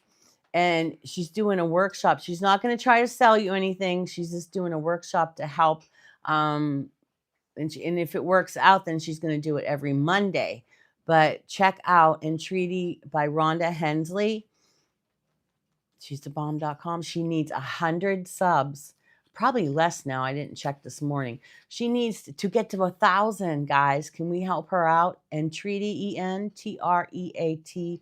And she's doing a workshop. She's not going to try to sell you anything. She's just doing a workshop to help. And if it works out, then she's going to do it every Monday. But check out Entreaty by Rhonda Hensley. She's the bomb.com. She needs 100 subs, probably less now. I didn't check this morning. She needs to get to 1,000, guys. Can we help her out? Entreaty, Entreaty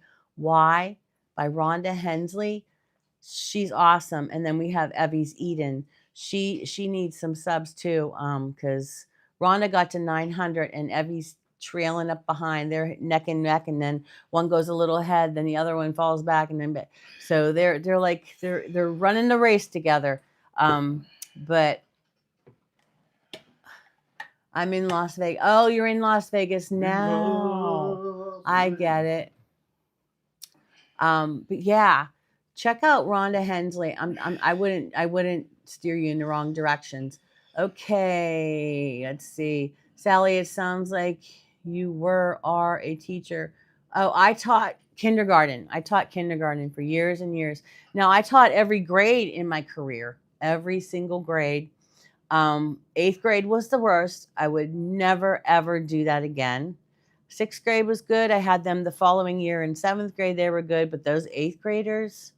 by Rhonda Hensley. She's awesome. And then we have Evie's Eden. She needs some subs too, because Rhonda got to 900 and Evie's trailing up behind. They're neck and neck, and then one goes a little ahead, then the other one falls back, and then so they're running the race together. But I'm in Las Vegas. Oh, you're in Las Vegas now. I get it. But yeah, check out Rhonda Hensley. I wouldn't steer you in the wrong directions. Okay, let's see. Sally, it sounds like you are a teacher. Oh, I taught kindergarten. I taught kindergarten for years and years. Now, I taught every grade in my career, every single grade. 8th grade was the worst. I would never, ever do that again. 6th grade was good. I had them the following year. In 7th grade, they were good. But those 8th graders,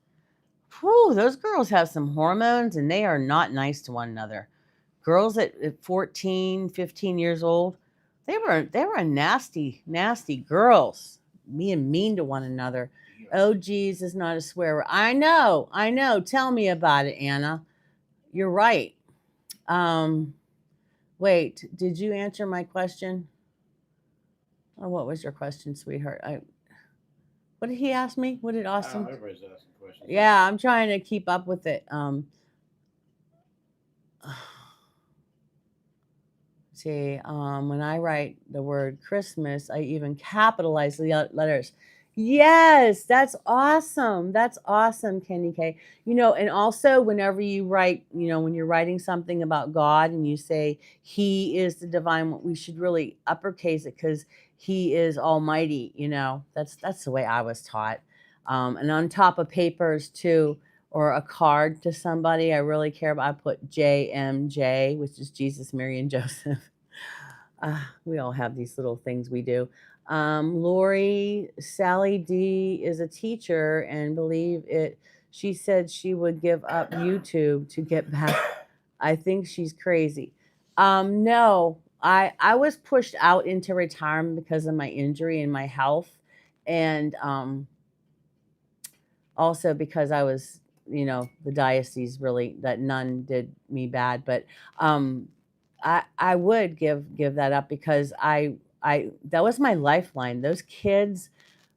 whew, those girls have some hormones and they are not nice to one another. Girls at 14, 15 years old, they were nasty, nasty girls, being mean to one another. Oh, geez, is not a swear word. I know. Tell me about it, Anna. You're right. Wait, did you answer my question? Oh, what was your question, sweetheart? What did he ask me? What did Austin? Everybody's asking questions. Yeah, I'm trying to keep up with it. See, when I write the word Christmas, I even capitalize the letters. Yes, that's awesome. That's awesome, Kenny K. And also whenever you write, when you're writing something about God and you say He is the divine one, we should really uppercase it because He is Almighty. That's the way I was taught. And on top of papers too, or a card to somebody I really care about, I put JMJ, which is Jesus, Mary, and Joseph. We all have these little things we do. Lori Sally D is a teacher and believe it. She said she would give up YouTube to get back. I think she's crazy. No, I was pushed out into retirement because of my injury and my health, and also because I was, the diocese really that nun did me bad, but um, I would give that up because I that was my lifeline. Those kids,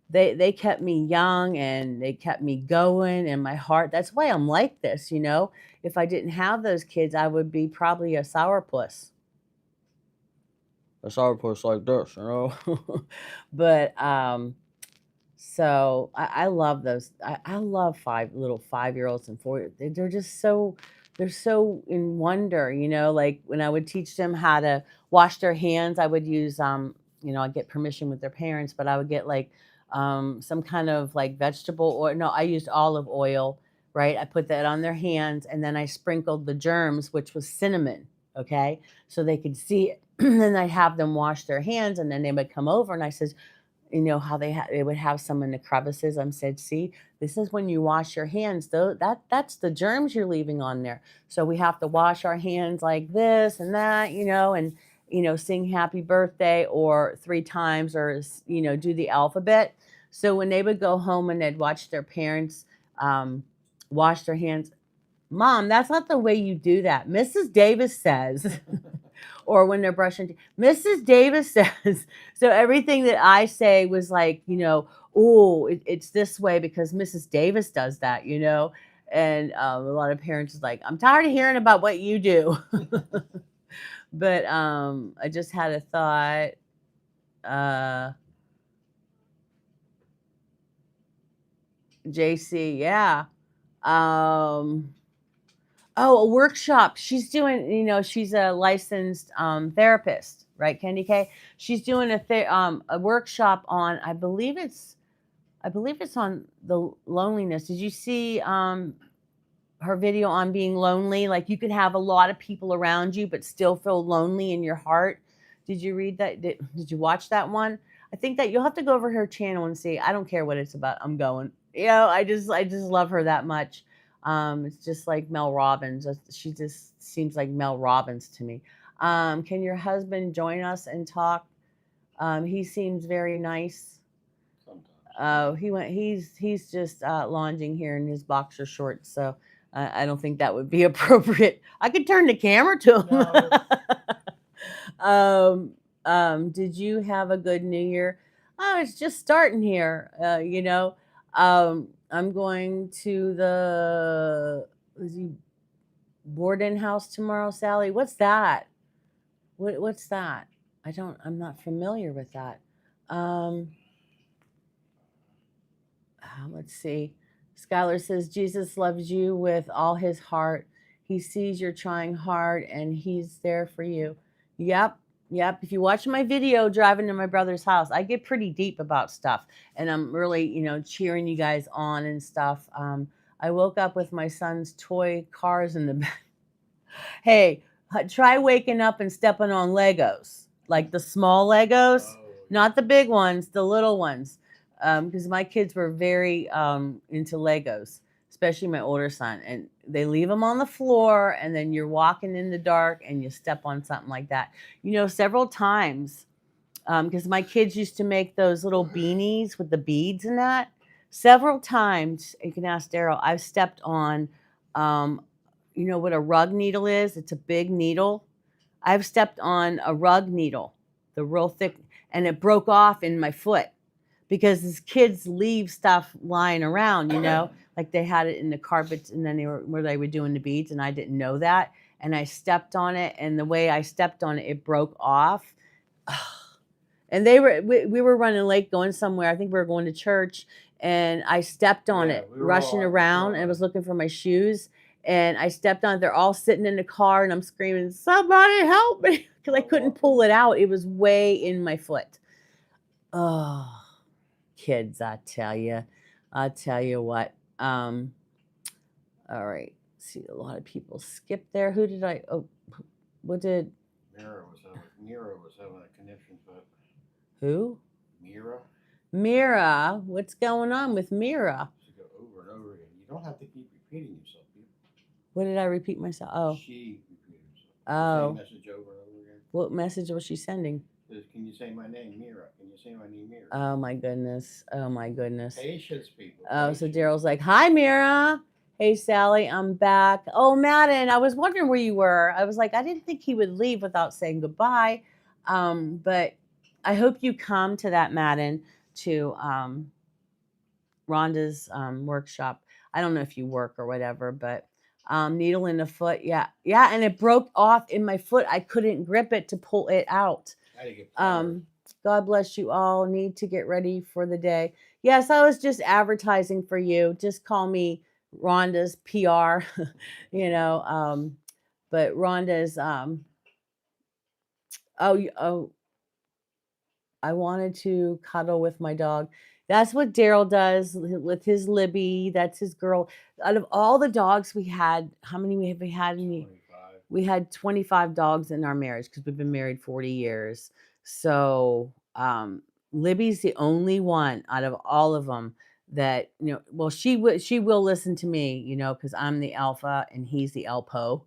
they kept me young and they kept me going and my heart. That's why I'm like this, If I didn't have those kids, I would be probably a sourpuss. A sourpuss like this. But so I love those. I love little 5-year-olds and 4. They're just they're so in wonder, like when I would teach them how to wash their hands, I would use I get permission with their parents, but I would get like some kind of like vegetable oil. No, I used olive oil, right? I put that on their hands and then I sprinkled the germs, which was cinnamon, okay? So they could see it. And then I'd have them wash their hands and then they would come over and I said, how they would have some in the crevices. I said, see, this is when you wash your hands, though. That's the germs you're leaving on there. So we have to wash our hands like this and that, and sing happy birthday or 3 times or do the alphabet. So when they would go home and they'd watch their parents wash their hands, Mom, that's not the way you do that. Mrs. Davis says. Or when they're brushing Mrs. Davis says. So everything that I say was like, oh, it's this way because Mrs. Davis does that, And a lot of parents is like, I'm tired of hearing about what you do. But I just had a thought. JC, yeah. Oh, a workshop. She's doing, she's a licensed therapist, right, Candy K? She's doing a workshop on, I believe it's on the loneliness. Did you see her video on being lonely? Like you could have a lot of people around you, but still feel lonely in your heart. Did you read that? Did you watch that one? I think that you'll have to go over her channel and see. I don't care what it's about. I'm going. I just love her that much. It's just like Mel Robbins. She just seems like Mel Robbins to me. Can your husband join us and talk? He seems very nice. He's just lounging here in his boxer shorts, so I don't think that would be appropriate. I could turn the camera to him. Did you have a good New Year? Oh, it's just starting here. I'm going to the Borden house tomorrow, Sally. What's that? What's that? I'm not familiar with that. Let's see. Skylar says, Jesus loves you with all his heart. He sees you're trying hard and he's there for you. Yep. Yep. If you watch my video driving to my brother's house, I get pretty deep about stuff and I'm really, cheering you guys on and stuff. I woke up with my son's toy cars in the back. Hey, try waking up and stepping on Legos, like the small Legos, not the big ones, the little ones. Because my kids were very into Legos, especially my older son. And they leave them on the floor, and then you're walking in the dark and you step on something like that. Several times, because my kids used to make those little beanies with the beads in that. Several times, you can ask Daryl, I've stepped on, you know what a rug needle is? It's a big needle. I've stepped on a rug needle, the real thick, and it broke off in my foot because these kids leave stuff lying around, like they had it in the carpets and then they were doing the beads and I didn't know that. And I stepped on it and the way I stepped on it, it broke off. And we were running late going somewhere. I think we were going to church and I stepped on it, rushing around and I was looking for my shoes and I stepped on it. They're all sitting in the car and I'm screaming, somebody help me. Because I couldn't pull it out. It was way in my foot. Oh, kids, I tell you what. All right. See, a lot of people skipped there. What did Mira was having a conniption fit. who? Mira. Mira, what's going on with Mira? She go over and over again. You don't have to keep repeating yourself. What did I repeat myself? Oh, She repeated herself. oh. Same message over and over again. What message was she sending? Says, can you say my name, Mira? Can you say my name, Mira? Oh my goodness. Oh my goodness. Patience, people. Oh, so Patience. Daryl's like, "Hi, Mira. Hey, Sally, I'm back. Oh, Madden, I was wondering where you were. I was like, I didn't think he would leave without saying goodbye. But I hope you come to that, Madden, to Rhonda's workshop. I don't know if you work or whatever, but needle in the foot. Yeah. Yeah. And it broke off in my foot. I couldn't grip it to pull it out. I had to get pliers. God bless you all. Need to get ready for the day. Yes, I was just advertising for you. Just call me Rhonda's PR, you know. But Rhonda's oh, I wanted to cuddle with my dog. That's what Daryl does with his Libby. That's his girl. Out of all the dogs we had, how many have we had? 25. We had 25 dogs in our marriage because we've been married 40 years. So Libby's the only one out of all of them that, well, she will listen to me, because I'm the alpha and he's the elpo.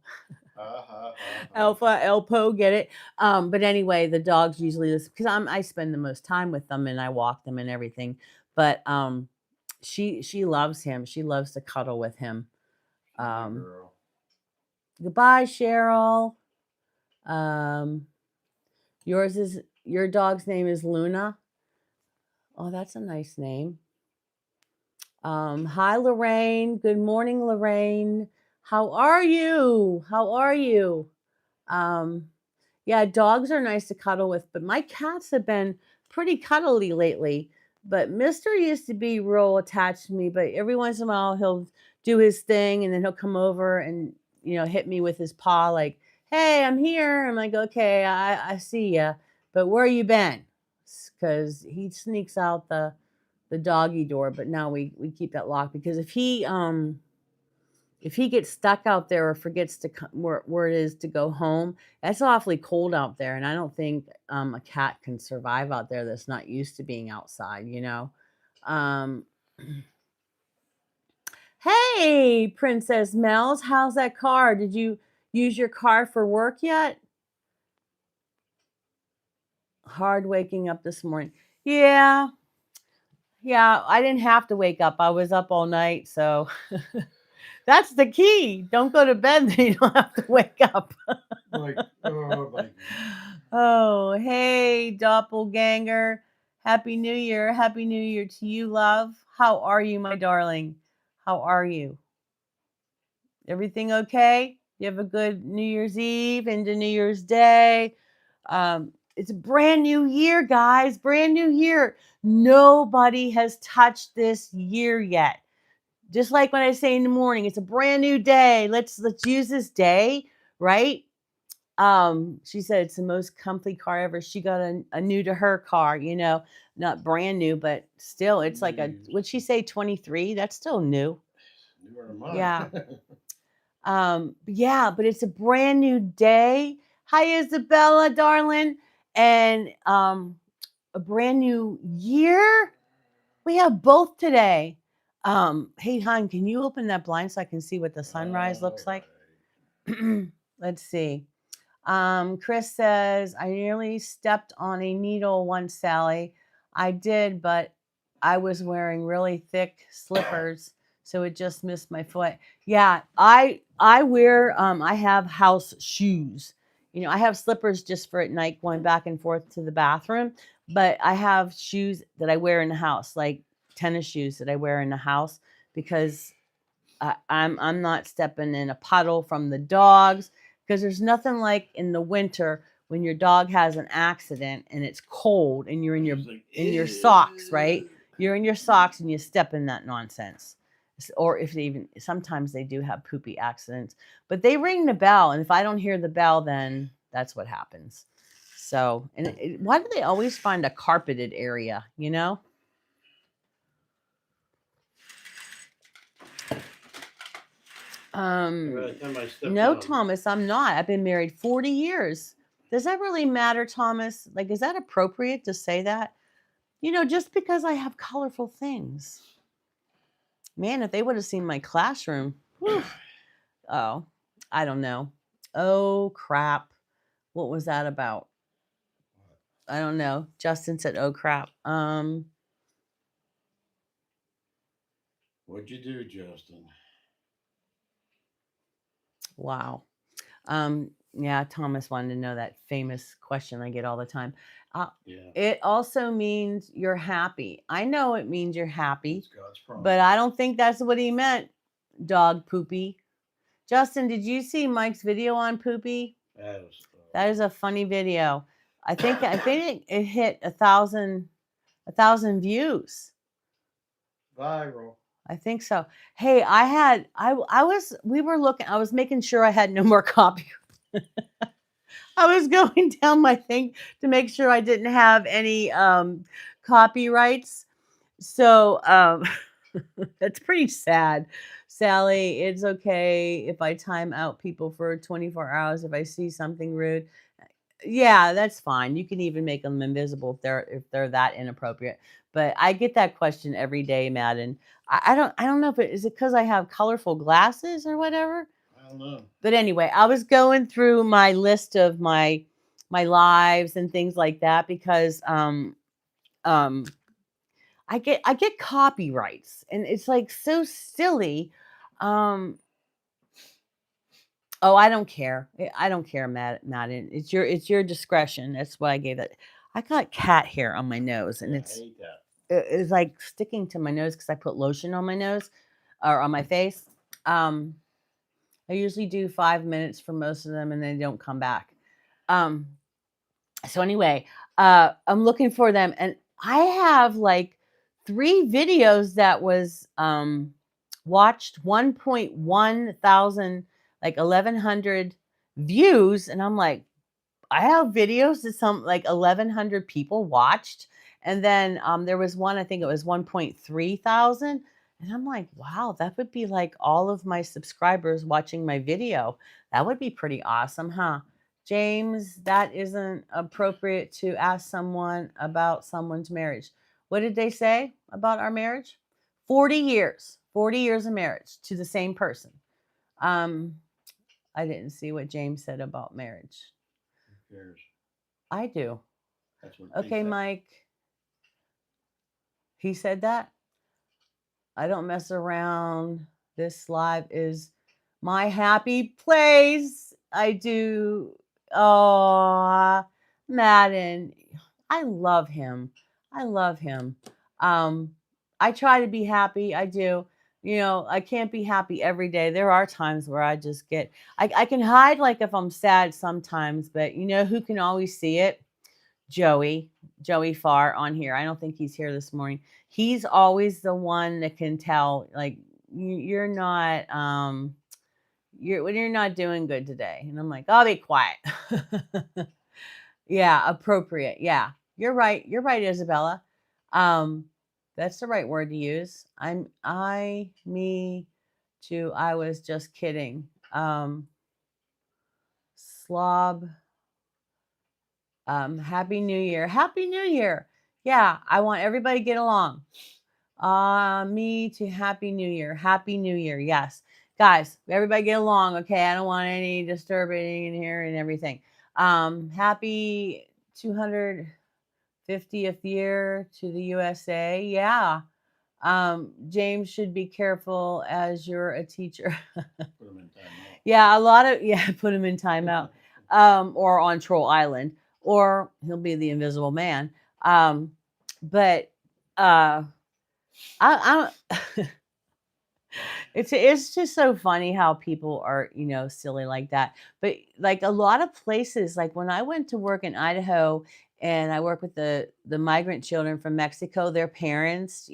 Alpha, elpo, get it? But anyway, the dogs usually listen because I spend the most time with them and I walk them and everything. But she loves him. She loves to cuddle with him. Girl. Goodbye, Cheryl. Your dog's name is Luna. Oh, that's a nice name. Hi, Lorraine. Good morning, Lorraine. How are you? How are you? Yeah, dogs are nice to cuddle with, but my cats have been pretty cuddly lately. But Mister used to be real attached to me, but every once in a while he'll do his thing and then he'll come over and hit me with his paw like, "Hey, I'm here." I'm like, "Okay, I see ya, but where you been?" Because he sneaks out the doggy door, but now we keep that locked because if he gets stuck out there or forgets to come where it is to go home, that's awfully cold out there, and I don't think a cat can survive out there that's not used to being outside. Um, hey, Princess Mel's, how's that car? Did you use your car for work yet? Hard waking up this morning. Yeah, I didn't have to wake up. I was up all night, so that's the key. Don't go to bed, then you don't have to wake up. Oh, hey, doppelganger. Happy New Year. Happy New Year to you, love. How are you, my darling? How are you? Everything okay? You have a good New Year's Eve into New Year's Day. It's a brand new year, guys. Brand new year. Nobody has touched this year yet. Just like when I say in the morning, it's a brand new day. Let's use this day, right? She said it's the most comfy car ever. She got a new to her car, not brand new, but still, it's like would she say 23? That's still new. Newer than mine. Yeah. Yeah, but it's a brand new day. Hi, Isabella, darling. And a brand new year. We have both today. Hey, hon, can you open that blind so I can see what the sunrise looks like? Let's see. Chris says, I nearly stepped on a needle once, Sally. I did, but I was wearing really thick slippers, so it just missed my foot. Yeah, I wear I have house shoes. I have slippers just for at night going back and forth to the bathroom, but I have shoes that I wear in the house, like tennis shoes that I wear in the house because I'm not stepping in a puddle from the dogs. Because there's nothing like in the winter when your dog has an accident and it's cold and you're in your socks, right? You're in your socks and you step in that nonsense. Or if they even sometimes they do have poopy accidents, but they ring the bell, and if I don't hear the bell, then that's what happens. So, why do they always find a carpeted area? No, Thomas, I'm not. I've been married 40 years. Does that really matter, Thomas? Like, is that appropriate to say that? just because I have colorful things. Man, if they would have seen my classroom. Whew. Oh, I don't know. Oh, crap. What was that about? I don't know. Justin said, "Oh crap." What'd you do, Justin? Wow. Yeah, Thomas wanted to know that famous question I get all the time. Yeah, It also means you're happy. I know it means you're happy, it's God's promise. but I don't think that's what he meant. Dog poopy. Justin, did you see Mike's video on poopy? That is a funny video. I think it hit 1,000 views. Viral. I think so. Hey, I was making sure I had no more copy. I was going down my thing to make sure I didn't have any copyrights. So that's pretty sad. Sally, it's okay if I time out people for 24 hours if I see something rude. Yeah, that's fine. You can even make them invisible if they're that inappropriate. But I get that question every day, Madden. I don't know if is it because I have colorful glasses or whatever. I don't know. But anyway, I was going through my list of my lives and things like that because um I get copyrights and it's like so silly. Um Oh, I don't care. I don't care, Madden. It's your discretion. That's what I gave it. I got cat hair on my nose, and Yeah, I hate that. it's like sticking to my nose because I put lotion on my nose or on my face. Um, I usually do 5 minutes for most of them, and they don't come back. Um, so anyway, I'm looking for them, and I have like 3 videos that was watched 1.1 thousand, like 1,100 views, and I'm like, I have videos that some like 1,100 people watched, and then there was one, I think it was 1.3 thousand, and I'm like, wow, that would be like all of my subscribers watching my video. That would be pretty awesome, huh? James, that isn't appropriate to ask someone about someone's marriage. What did they say about our marriage? 40 years. 40 years of marriage to the same person. Um, I didn't see what James said about marriage. Who cares? I do. That's what. Okay, Mike. He said that. I don't mess around. This live is my happy place. I do. Oh, Madden. I love him. I love him. Um, I try to be happy. I do. I can't be happy every day. There are times where I just I can hide like if I'm sad sometimes, but who can always see it? Joey Farr on here. I don't think he's here this morning. He's always the one that can tell, like, you're not when you're not doing good today. And I'm like, I'll be quiet. Yeah, appropriate. Yeah. You're right. You're right, Isabella. Um, that's the right word to use. Me too. I was just kidding. Slob. Happy New Year. Happy New Year. Yeah, I want everybody to get along. Me to Happy New Year. Happy New Year. Yes. Guys, everybody get along, okay? I don't want any disturbing in here and everything. Happy 250th year to the USA. Yeah. James should be careful as you're a teacher. Put them in timeout. Yeah, put him in timeout. Or on Troll Island, or he'll be the invisible man. But I it's just so funny how people are, silly like that. But like a lot of places, like when I went to work in Idaho and I work with the migrant children from Mexico, their parents,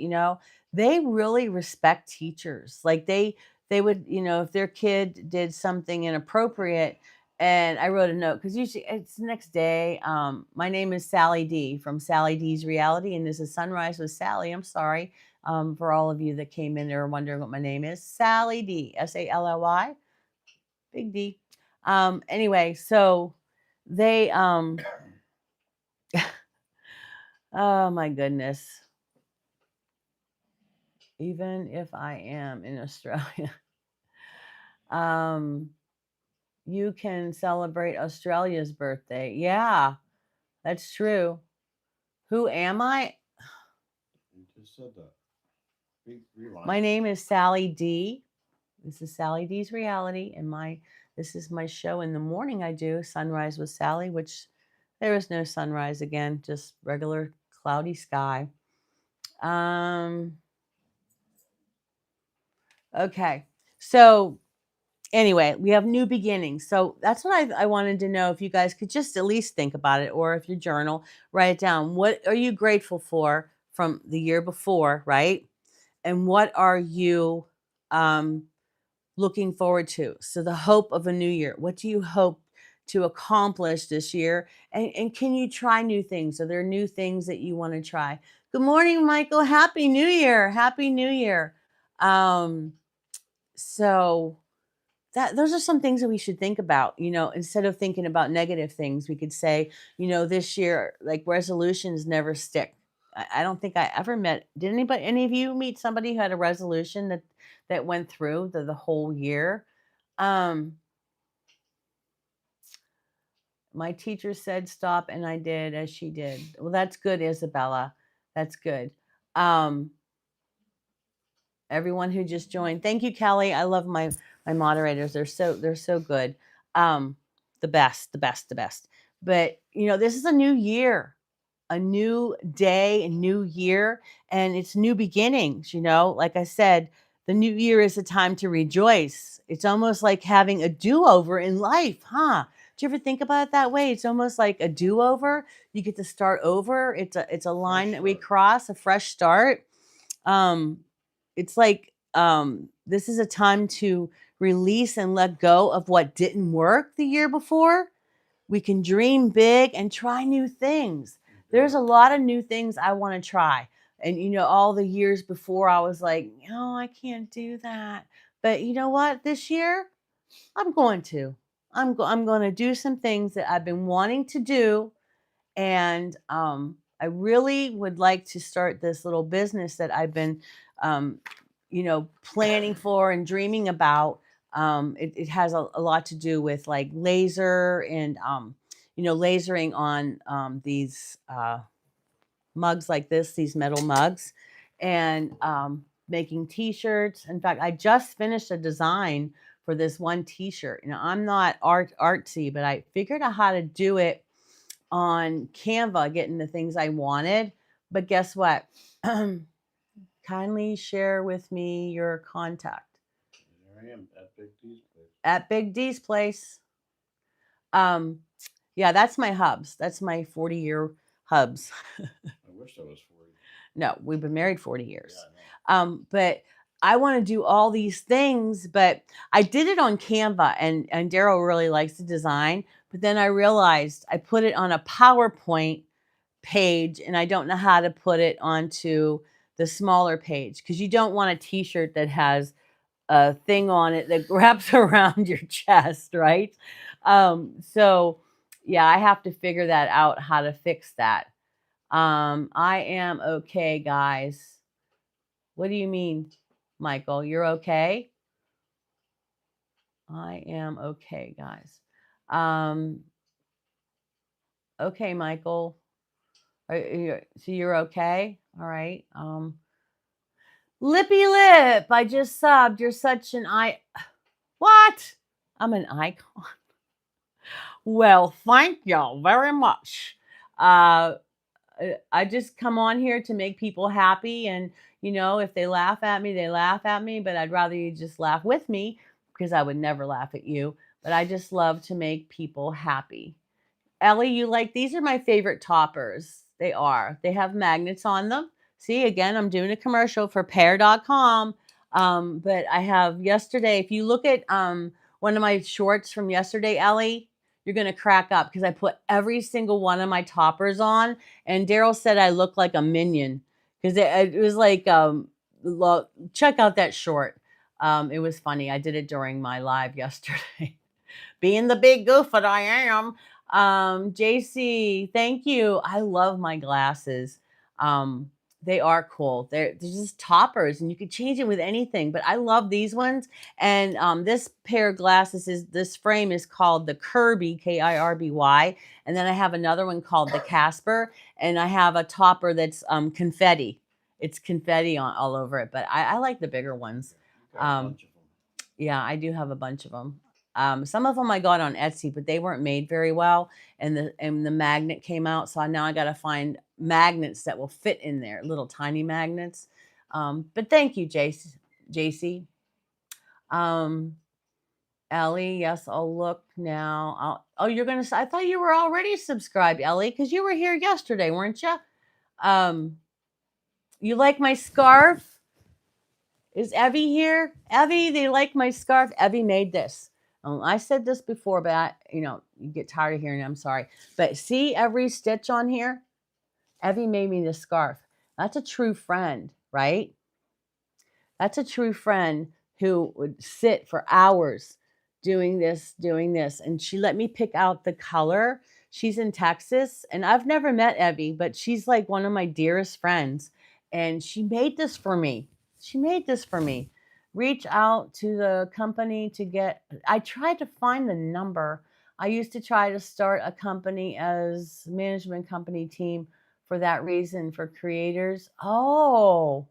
they really respect teachers. Like they would, if their kid did something inappropriate, and I wrote a note because usually it's the next day. My name is Sally D from Sally D's Reality, and this is Sunrise with Sally. I'm sorry for all of you that came in there wondering what my name is. Sally D, Sally, big D. Anyway, so they Oh my goodness. Even if I am in Australia, um, you can celebrate Australia's birthday. Yeah, that's true. Who am I? You just said that. Rewind. My name is Sally D. This is Sally D's Reality, and this is my show in the morning. I do Sunrise with Sally, which there is no sunrise again, just regular cloudy sky. Okay, so anyway, we have new beginnings. So that's what I wanted to know if you guys could just at least think about it, or if you journal, write it down. What are you grateful for from the year before, right? And what are you um, looking forward to? So the hope of a new year. What do you hope to accomplish this year? And can you try new things? Are there new things that you want to try? Good morning, Michael. Happy New Year. Happy New Year. Um, so those are some things that we should think about. Instead of thinking about negative things, we could say, this year, like, resolutions never stick. I don't think I ever met, did any of you meet somebody who had a resolution that went through the whole year? um my teacher said stop, and I did as she did. Well, that's good, Isabella. That's good. um Everyone who just joined, thank you, Kelly. I love my moderators. They're so good. um the best, the best, the best. But this is a new year, a new day, a new year, and it's new beginnings. Like I said, the new year is a time to rejoice. It's almost like having a do-over in life, huh? Do you ever think about it that way? It's almost like a do-over. You get to start over. It's a line that we cross, a fresh start. um it's like, this is a time to release and let go of what didn't work the year before. We can dream big and try new things. There's a lot of new things I want to try. And all the years before I was like, no, I can't do that. But you know what? This year I'm going to. I'm going to do some things that I've been wanting to do. And I really would like to start this little business that I've been, um, planning for and dreaming about. It has a lot to do with like laser and, lasering on these mugs like this, these metal mugs, and making T-shirts. In fact, I just finished a design for this one T-shirt. I'm not artsy, but I figured out how to do it on Canva, getting the things I wanted. But guess what? Kindly share with me your contact. Here I am at Big D's place. At Big D's place. Yeah, that's my hubs. That's my 40-year hubs. I wish I was 40. No, we've been married 40 years. Yeah, But I want to do all these things, but I did it on Canva, and Daryl really likes the design. But then I realized I put it on a PowerPoint page, and I don't know how to put it onto the smaller page, because you don't want a T-shirt that has a thing on it that wraps around your chest, right? So yeah, I have to figure that out, how to fix that. I am okay, guys. What do you mean, Michael? You're okay? I am okay, guys. Okay, Michael. So you're okay? All right. Lippy Lip, I just subbed. You're such an What? I'm an icon. Well, thank y'all very much. Uh, I just come on here to make people happy. And, if they laugh at me, they laugh at me. But I'd rather you just laugh with me, because I would never laugh at you. But I just love to make people happy. Ellie, you like, these are my favorite toppers. They are. They have magnets on them. See, again, I'm doing a commercial for pear.com. But I have yesterday, if you look at one of my shorts from yesterday, Ellie, you're going to crack up, because I put every single one of my toppers on. And Daryl said I look like a minion, because it was like, check out that short. It was funny. I did it during my live yesterday. Being the big goof that I am. JC, thank you. I love my glasses. They are cool. They're just toppers, and you could change it with anything. But I love these ones. And this pair of glasses this frame is called the Kirby, Kirby, and then I have another one called the Casper, and I have a topper that's confetti. It's confetti on all over it, but I like the bigger ones. You've got a bunch of them. Yeah, I do have a bunch of them. Some of them I got on Etsy, but they weren't made very well, and the magnet came out. So now I got to find magnets that will fit in there, little tiny magnets. But thank you, JC. Ellie, yes, I'll look now. Oh, you're gonna. I thought you were already subscribed, Ellie, because you were here yesterday, weren't you? You like my scarf? Is Evie here? Evie, they like my scarf. Evie made this. I said this before, but you get tired of hearing it. I'm sorry. But see every stitch on here? Evie made me this scarf. That's a true friend, right? That's a true friend who would sit for hours doing this. And she let me pick out the color. She's in Texas, and I've never met Evie, but she's like one of my dearest friends. And she made this for me. Reach out to the company to get. I tried to find the number. I used to try to start a company as management company team for that reason, for creators. Oh.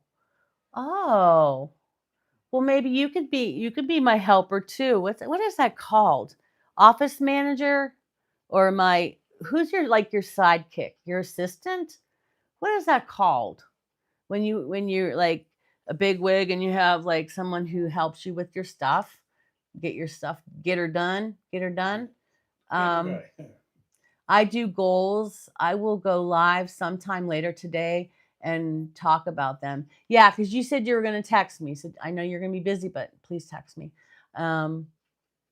Well, maybe you could be my helper too. What is that called? Office manager, or who's your sidekick, your assistant? What is that called? When you're like a big wig and you have like someone who helps you with your stuff, get her done. Okay. I do goals. I will go live sometime later today and talk about them. Yeah, because you said you were going to text me. So I know you're going to be busy, but please text me. No,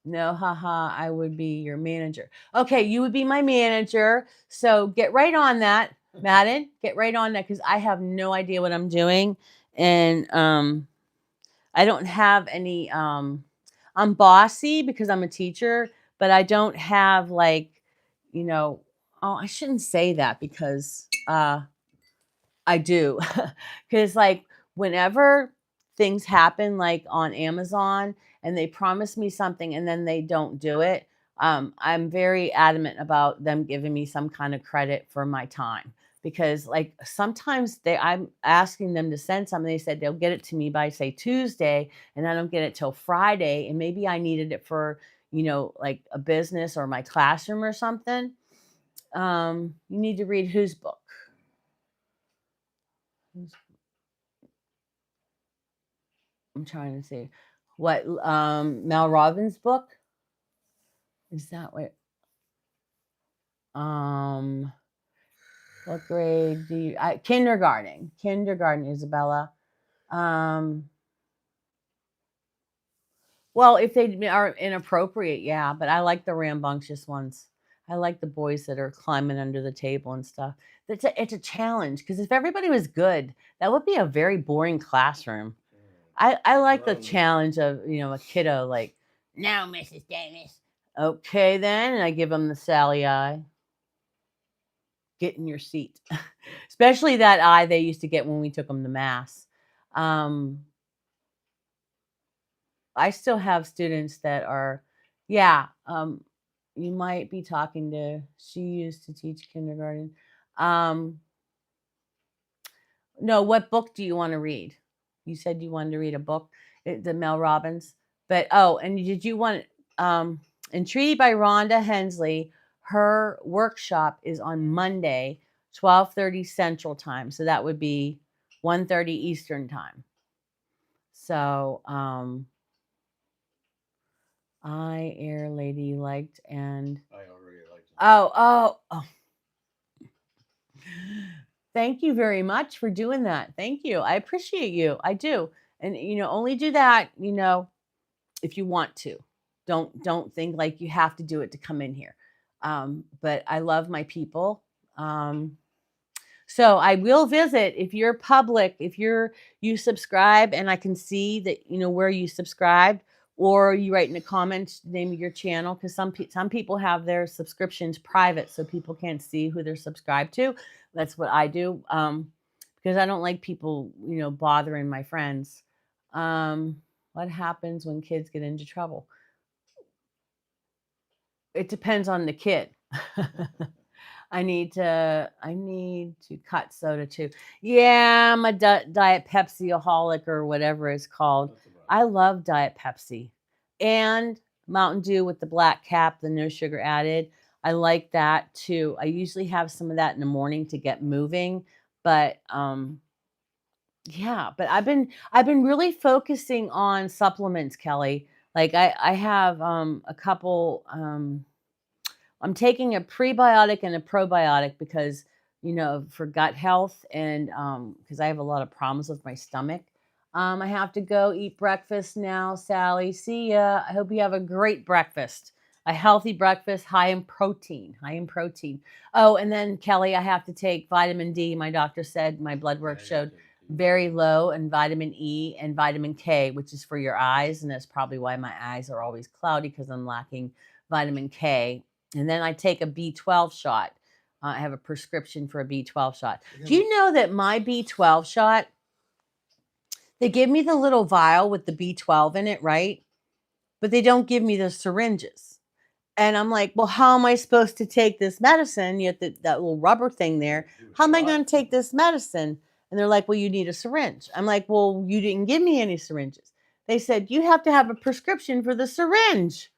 haha, I would be your manager. Okay, you would be my manager. So get right on that, Madden. Get right on that, because I have no idea what I'm doing. And I don't have any, I'm bossy because I'm a teacher, but I don't have oh, I shouldn't say that because I do. Because whenever things happen like on Amazon and they promise me something and then they don't do it, I'm very adamant about them giving me some kind of credit for my time. Because sometimes I'm asking them to send something. They said they'll get it to me by say Tuesday, and I don't get it till Friday. And maybe I needed it for like a business or my classroom or something. You need to read whose book? I'm trying to see what Mel Robbins' book is. That what what grade do you kindergarten, Isabella. Well, if they are inappropriate, yeah, but I like the rambunctious ones. I like the boys that are climbing under the table and stuff. It's a challenge, because if everybody was good, that would be a very boring classroom. I like the challenge of a kiddo like, "No, Mrs. Davis." Okay, then, and I give them the Sally eye. Get in your seat. Especially that eye they used to get when we took them to mass. I still have students that are, yeah. You might be talking to. She used to teach kindergarten. No, what book do you want to read? You said you wanted to read a book, the Mel Robbins. But and did you want Intrigued by Rhonda Hensley? Her workshop is on Monday, 12:30 Central Time. So that would be 1:30 Eastern Time. So I Air Lady liked, and I already liked it. Oh. Thank you very much for doing that. Thank you. I appreciate you. I do. And only do that, if you want to. Don't think like you have to do it to come in here. But I love my people. So I will visit if you're public, if you subscribe and I can see that where you subscribed, or you write in the comments the name of your channel, because some people have their subscriptions private so people can't see who they're subscribed to. That's what I do. because I don't like people, bothering my friends. What happens when kids get into trouble? It depends on the kid. I need to cut soda too. Yeah, I'm a Diet Pepsi-aholic or whatever it's called. That's about I it. love Diet Pepsi and Mountain Dew with the black cap, the no sugar added. I like that too. I usually have some of that in the morning to get moving, but yeah, but I've been really focusing on supplements, Kelly. Like I have a couple I'm taking a prebiotic and a probiotic because, for gut health and because I have a lot of problems with my stomach. I have to go eat breakfast now, Sally. See ya. I hope you have a great breakfast, a healthy breakfast, high in protein, high in protein. Oh, and then Kelly, I have to take vitamin D. My doctor said my blood Yeah, work you showed have to very take. low in vitamin E and vitamin K, which is for your eyes. And that's probably why my eyes are always cloudy because I'm lacking vitamin K. And then I take a B12 shot. I have a prescription for a B12 shot. You Do know, you know that my B12 shot, they give me the little vial with the B12 in it, right? But they don't give me the syringes. And I'm like, well, how am I supposed to take this medicine? You have that little rubber thing there. do a How am I shot. going to take this medicine? And they're like, well, you need a syringe. I'm like, well, you didn't give me any syringes. They said, you have to have a prescription for the syringe.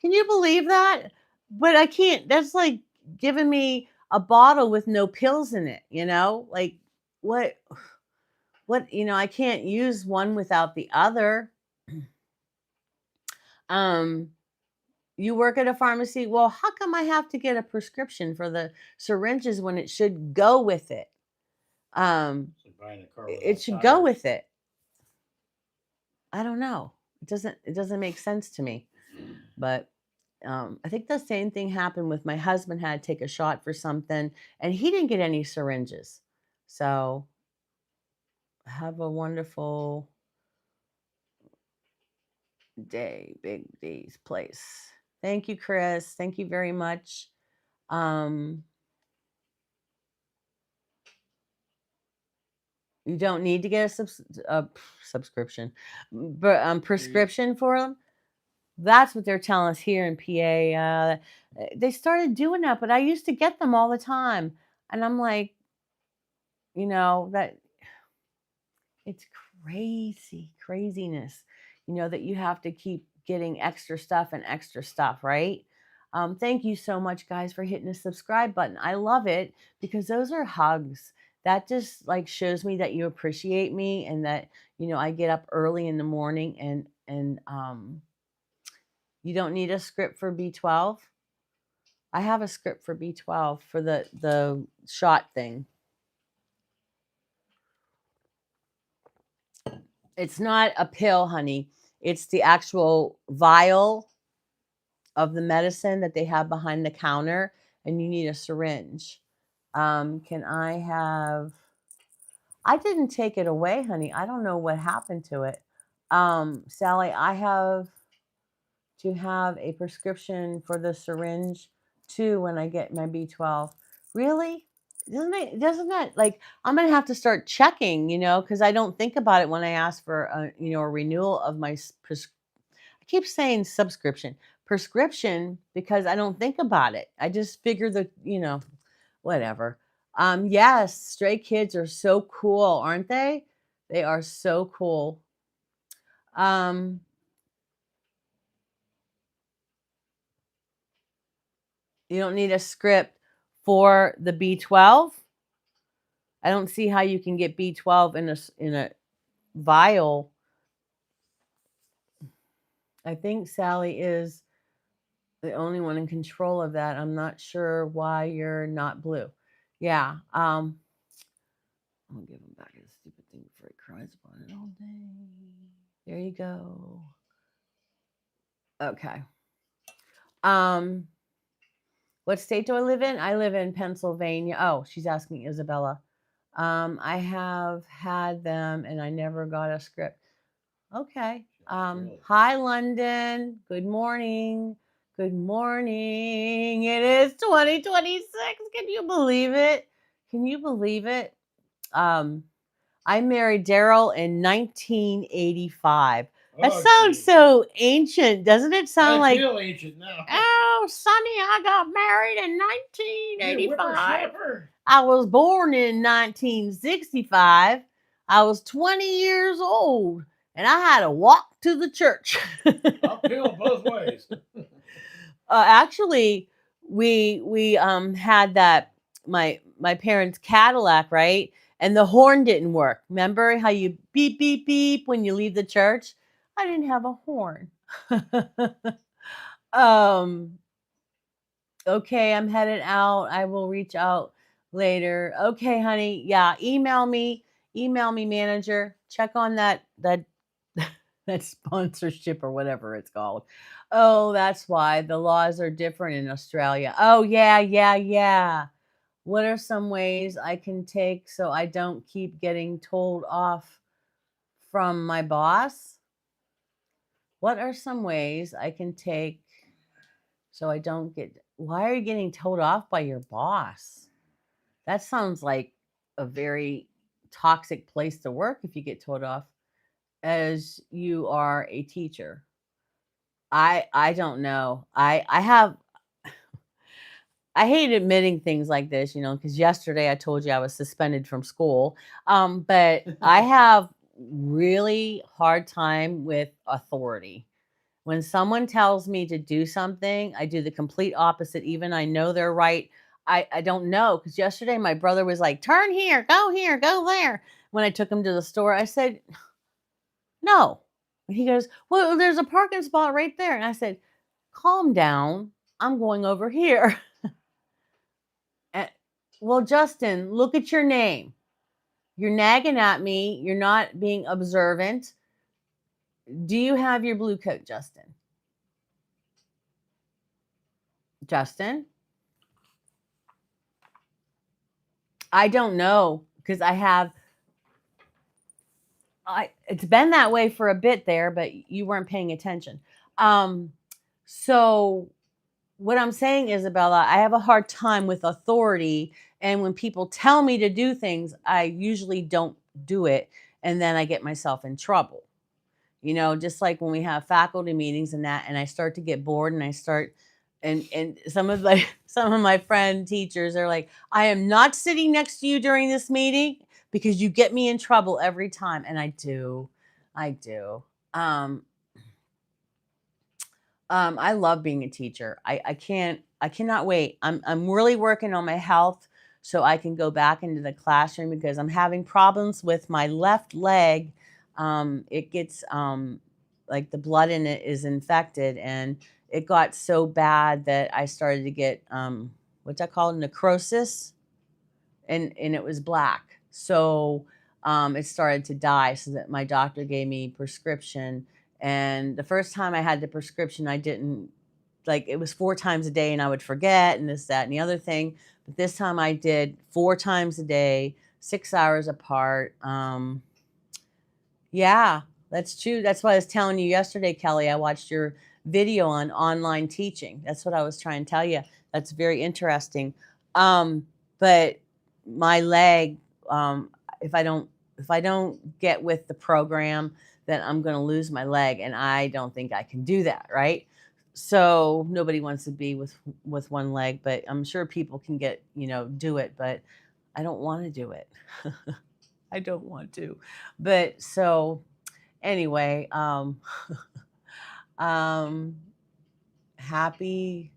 Can you believe that? But I can't. That's like giving me a bottle with no pills in it, Like what I can't use one without the other. Um you work at a pharmacy. Well, how come I have to get a prescription for the syringes when it should go with it? Um It's like buying a car it without should go tires. with it. I don't know. It doesn't make sense to me. But I think the same thing happened with my husband had to take a shot for something, and he didn't get any syringes. So have a wonderful day, Big D's place. Thank you, Chris. Thank you very much. Um, you don't need to get subscription, but There you prescription for them. That's what they're telling us here in PA. They started doing that, but I used to get them all the time, and I'm like, that it's crazy, craziness, that you have to keep getting extra stuff, right? Thank you so much, guys, for hitting the subscribe button. I love it because those are hugs. That just like shows me that you appreciate me and that, I get up early in the morning and you don't need a script for B12. I have a script for B12 for the shot thing. It's not a pill, honey. It's the actual vial of the medicine that they have behind the counter, and you need a syringe. Can I have? I didn't take it away, honey. I don't know what happened to it. Sally, I have to have a prescription for the syringe too when I get my B12. Really? Doesn't that like I'm gonna have to start checking, because I don't think about it when I ask for a renewal of my I keep saying subscription, prescription because I don't think about it. I just figure that, whatever. Yes, stray kids are so cool, aren't they? They are so cool. Um, you don't need a script for the B12. I don't see how you can get B12 in a vial. I think Sally is the only one in control of that. I'm not sure why you're not blue. Yeah. I'm gonna give him back his stupid thing before he cries about it all day. There you go. Okay. Um, what state do I live in? I live in Pennsylvania. Oh, she's asking Isabella. I have had them and I never got a script. Okay. Really. Hi, London. Good morning. Good morning. It is 2026. Can you believe it? Can you believe it? I married Daryl in 1985. That Oh, sounds geez. so ancient, doesn't it? Sound I like, feel ancient now. oh, Sonny, I got married in You 1985. whippersnapper. I was born in 1965. I was 20 years old, and I had to walk to the church. Uphill both ways. Actually, we had that my parents' Cadillac, right? And the horn didn't work. Remember how you beep beep beep when you leave the church? I didn't have a horn. um okay, I'm headed out. I will reach out later. Okay, honey. Yeah, email me. Email me, manager. Check on that that sponsorship or whatever it's called. Oh, that's why the laws are different in Australia. Oh, yeah, yeah, yeah. What are some ways I can take so I don't keep getting told off from my boss? What are some ways I can take so I don't get why are you getting told off by your boss? That sounds like a very toxic place to work if you get told off as you are a teacher. I don't know. I have I hate admitting things like this, because yesterday I told you I was suspended from school. But I have really hard time with authority. When someone tells me to do something, I do the complete opposite. Even I know they're right. I don't know because yesterday my brother was like, "Turn here, go there." When I took him to the store, I said, "No." And he goes, "Well, there's a parking spot right there." And I said, "Calm down. I'm going over here." And, well, Justin, look at your name. You're nagging at me. You're not being observant. Do you have your blue coat, Justin? Justin? I don't know because it's been that way for a bit there, but you weren't paying attention. Um, so what I'm saying, Isabella, I have a hard time with authority. And when people tell me to do things, I usually don't do it. And then I get myself in trouble. Just like when we have faculty meetings and that, and I start to get bored and I start, and some of my friend teachers are like, I am not sitting next to you during this meeting because you get me in trouble every time. And I do. Um, I love being a teacher. I cannot wait. I'm really working on my health so I can go back into the classroom because I'm having problems with my left leg. It gets like the blood in it is infected, and it got so bad that I started to get what's that called, necrosis, and it was black. So it started to die. So that my doctor gave me prescription. And the first time I had the prescription, I didn't like it was 4 times a day, and I would forget and this, that, and the other thing. But this time I did 4 times a day, 6 hours apart. Yeah, that's true. That's what I was telling you yesterday, Kelly. I watched your video on online teaching. That's what I was trying to tell you. That's very interesting. But my leg, um, if I don't if I don't get with the program, then I'm going to lose my leg, and I don't think I can do that, right? So nobody wants to be with one leg, but I'm sure people can do it, but I don't want to do it. I don't want to. But so anyway, um, happy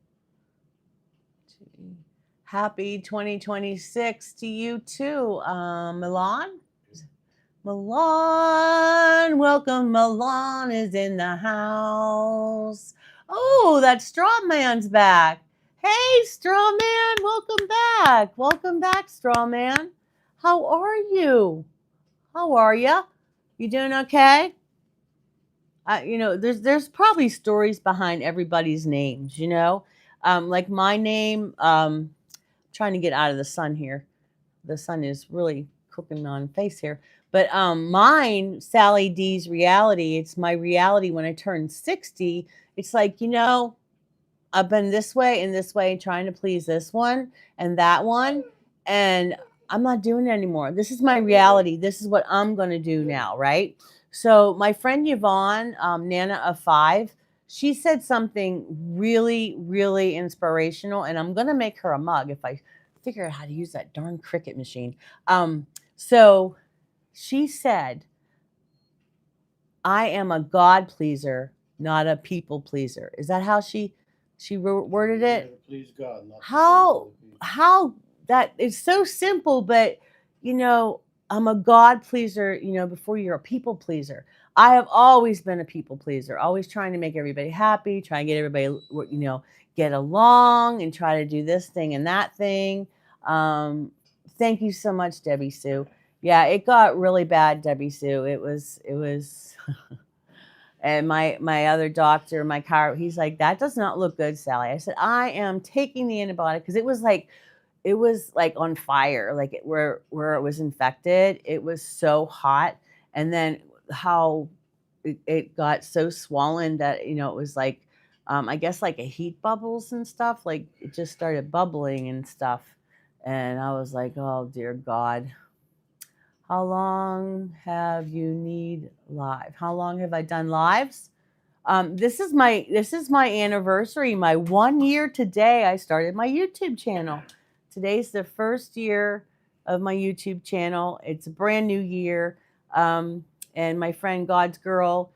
happy 2026 to you too, Milan. Milan, welcome. Milan is in the house. Oh, that straw man's back. Hey, straw man, welcome back. Welcome back, straw man. How are you? How are you? You doing okay? There's probably stories behind everybody's names. Like my name. Trying to get out of the sun here. The sun is really cooking on face here. But mine, Sally D's reality. It's my reality when I turn 60. It's like I've been this way and this way, trying to please this one and that one, and I'm not doing it anymore. This is my reality. This is what I'm going to do now, right? So my friend Yvonne, Nana of 5, she said something really, really inspirational, and I'm going to make her a mug if I figure out how to use that darn Cricut machine. So she said, I am a God pleaser, not a people pleaser. Is that how she worded You it? gotta please God, not to please How other people. how that is so simple, but you know, I'm a God pleaser, you know, before you're a people pleaser. I have always been a people pleaser, always trying to make everybody happy, trying to get everybody, you know, get along and try to do this thing and that thing. Um, Thank you so much, Debbie Sue. Yeah, it got really bad, Debbie Sue. It was and my other doctor, my car, he's like, that does not look good, Sally. I said, I am taking the antibiotic because it was like on fire, like where it was infected. It was so hot, and then how it got so swollen that it was like, I guess like a heat bubbles and stuff. Like it just started bubbling and stuff, and I was like, oh dear God, how long have you need live? How long have I done lives? This is my anniversary, my 1 year today. I started my YouTube channel. Today's the first year of my YouTube channel. It's a brand new year. And my friend God's Girl,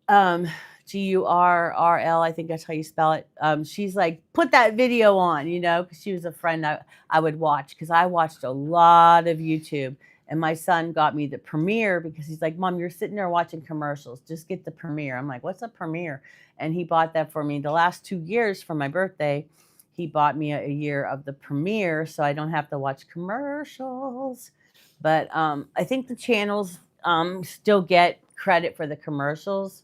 um, Gurrl, I think that's how you spell it. She's like, put that video on, because she was a friend I would watch because I watched a lot of YouTube. And my son got me the premiere because he's like, Mom, you're sitting there watching commercials. Just get the premiere. I'm like, what's a premiere? And he bought that for me. The last 2 years for my birthday, he bought me a year of the premiere so I don't have to watch commercials. But I think the channels still get credit for the commercials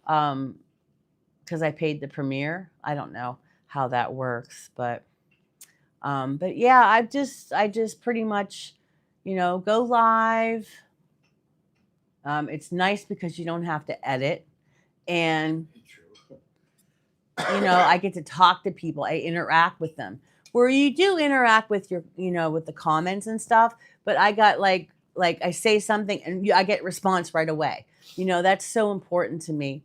because I paid the premiere. I don't know how that works, but yeah, I just pretty much, go live. It's nice because you don't have to edit, and True. I get to talk to people. I interact with them. Where you do interact with your, with the comments and stuff, but I got like I say something and I get response right away. That's so important to me.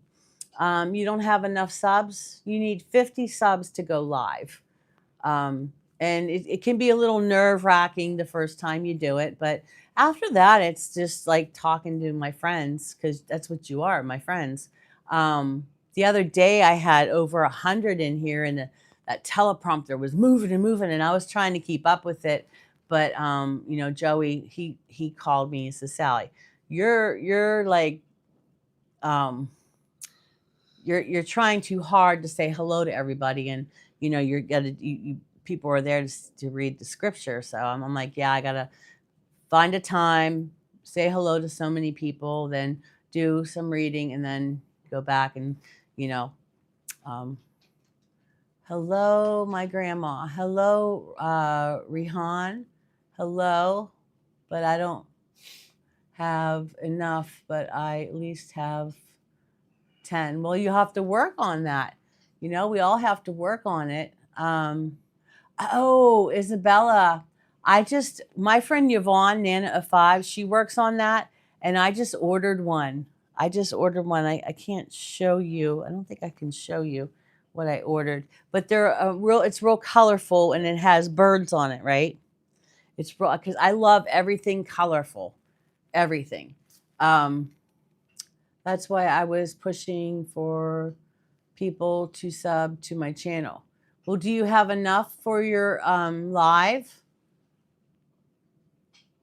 You don't have enough subs. You need 50 subs to go live. And it can be a little nerve wracking the first time you do it. But after that, it's just like talking to my friends because that's what you are, my friends. The other day, I had over 100 in here, and that teleprompter was moving and moving, and I was trying to keep up with it. But Joey, he called me and said, Sally, you're like you're trying too hard to say hello to everybody, and you're gonna you people are there to read the scripture. So I'm like, yeah, I gotta find a time, say hello to so many people, then do some reading, and then go back and you know um, hello my grandma, hello Rihan, hello, but I don't have enough, but I at least have 10. Well, you have to work on that. We all have to work on it. Oh, Isabella, my friend Yvonne, Nana of 5, she works on that. And I just ordered one. I can't show you. I don't think I can show you what I ordered, but it's real colorful and it has birds on it, right? It's real, because I love everything colorful, everything. Um, that's why I was pushing for people to sub to my channel. Well, do you have enough for your live?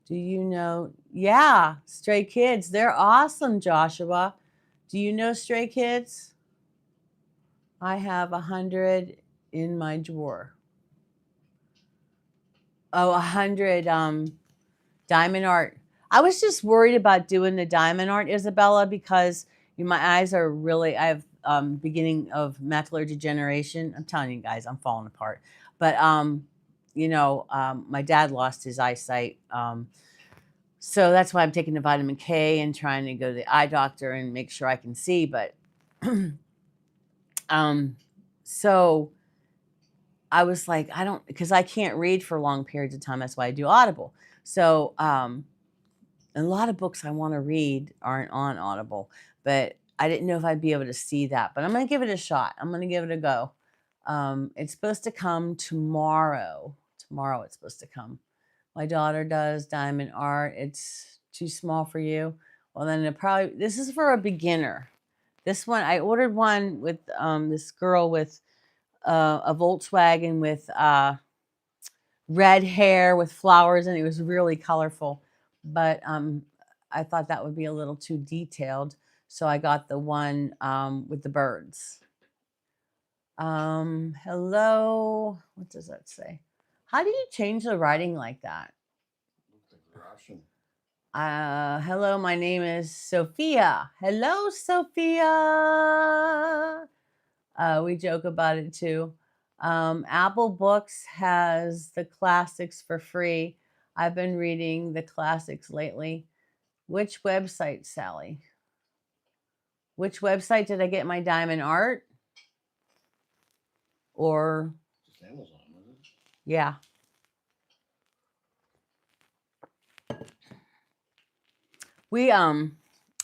Do you know? Yeah, Stray Kids. They're awesome, Joshua. Do you know Stray Kids? I have 100 in my drawer. Oh, 100 diamond art. I was just worried about doing the diamond art, Isabella, because my eyes are really, I have beginning of macular degeneration. I'm telling you guys, I'm falling apart. But, my dad lost his eyesight. So that's why I'm taking the vitamin K and trying to go to the eye doctor and make sure I can see. But so I was like, I don't, because I can't read for long periods of time. That's why I do Audible. So, a lot of books I want to read aren't on Audible, but I didn't know if I'd be able to see that. But I'm going to give it a shot. I'm going to give it a go. It's supposed to come tomorrow. Tomorrow it's supposed to come. My daughter does diamond art. It's too small for you. Well, then this is for a beginner. This one, I ordered one with this girl with a Volkswagen with red hair with flowers, and it was really colorful. But I thought that would be a little too detailed, so I got the one with the birds. Hello. What does that say? How do you change the writing like that? Russian. Hello, my name is Sophia. Hello, Sophia. We joke about it too. Apple Books has the classics for free. I've been reading the classics lately. Which website, Sally? Which website did I get my diamond art? Or Just Amazon, was it? yeah.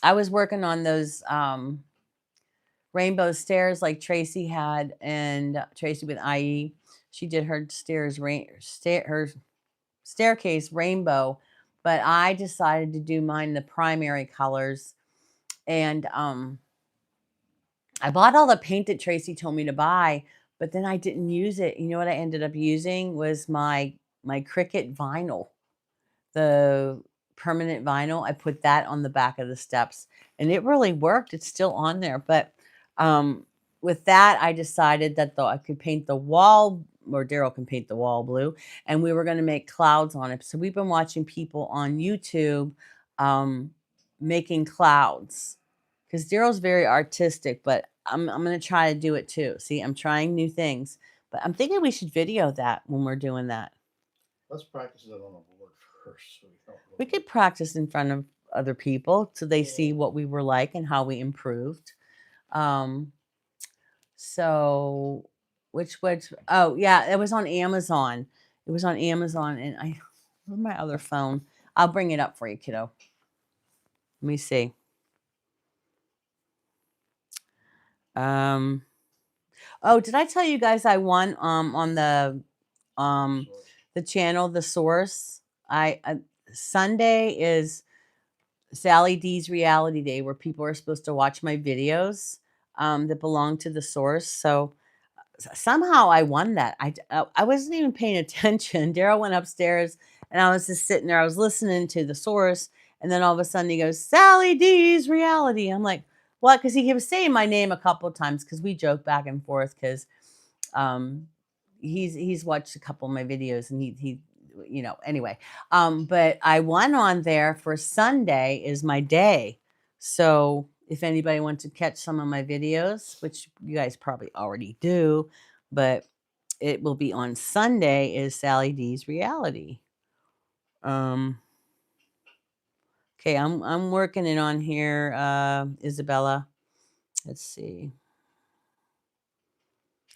I was working on those rainbow stairs like Tracy had, and Tracy with IE. She did her her staircase rainbow, but I decided to do mine the primary colors. And I bought all the paint that Tracy told me to buy, but then I didn't use it. You know what I ended up using was my Cricut vinyl, the permanent vinyl. I put that on the back of the steps, and it really worked. It's still on there, but with that, I decided that though I could paint the wall, or Daryl can paint the wall blue, and we were going to make clouds on it. So we've been watching people on YouTube making clouds, because Daryl's very artistic, but I'm going to try to do it too. See, I'm trying new things, but I'm thinking we should video that when we're doing that. Let's practice it on a board first. So We could practice in front of other people so they see what we were like and how we improved. So oh yeah, it was on Amazon. It was on Amazon, and where's my other phone? I'll bring it up for you, kiddo. Let me see. Oh, did I tell you guys I won on the channel, The Source? Sunday is Sally D's Reality Day, where people are supposed to watch my videos that belong to The Source. So somehow I won that. I wasn't even paying attention. Daryl went upstairs, and I was just sitting there. I was listening to The Source, and then all of a sudden he goes, Sally D's Reality. I'm like, what? Because he was saying my name a couple of times, because we joke back and forth, because he's watched a couple of my videos, and he anyway. But I won on there for Sunday is my day. So if anybody wants to catch some of my videos, which you guys probably already do, but it will be on Sunday, is Sally D's Reality. Okay, I'm working it on here, Isabella. Let's see.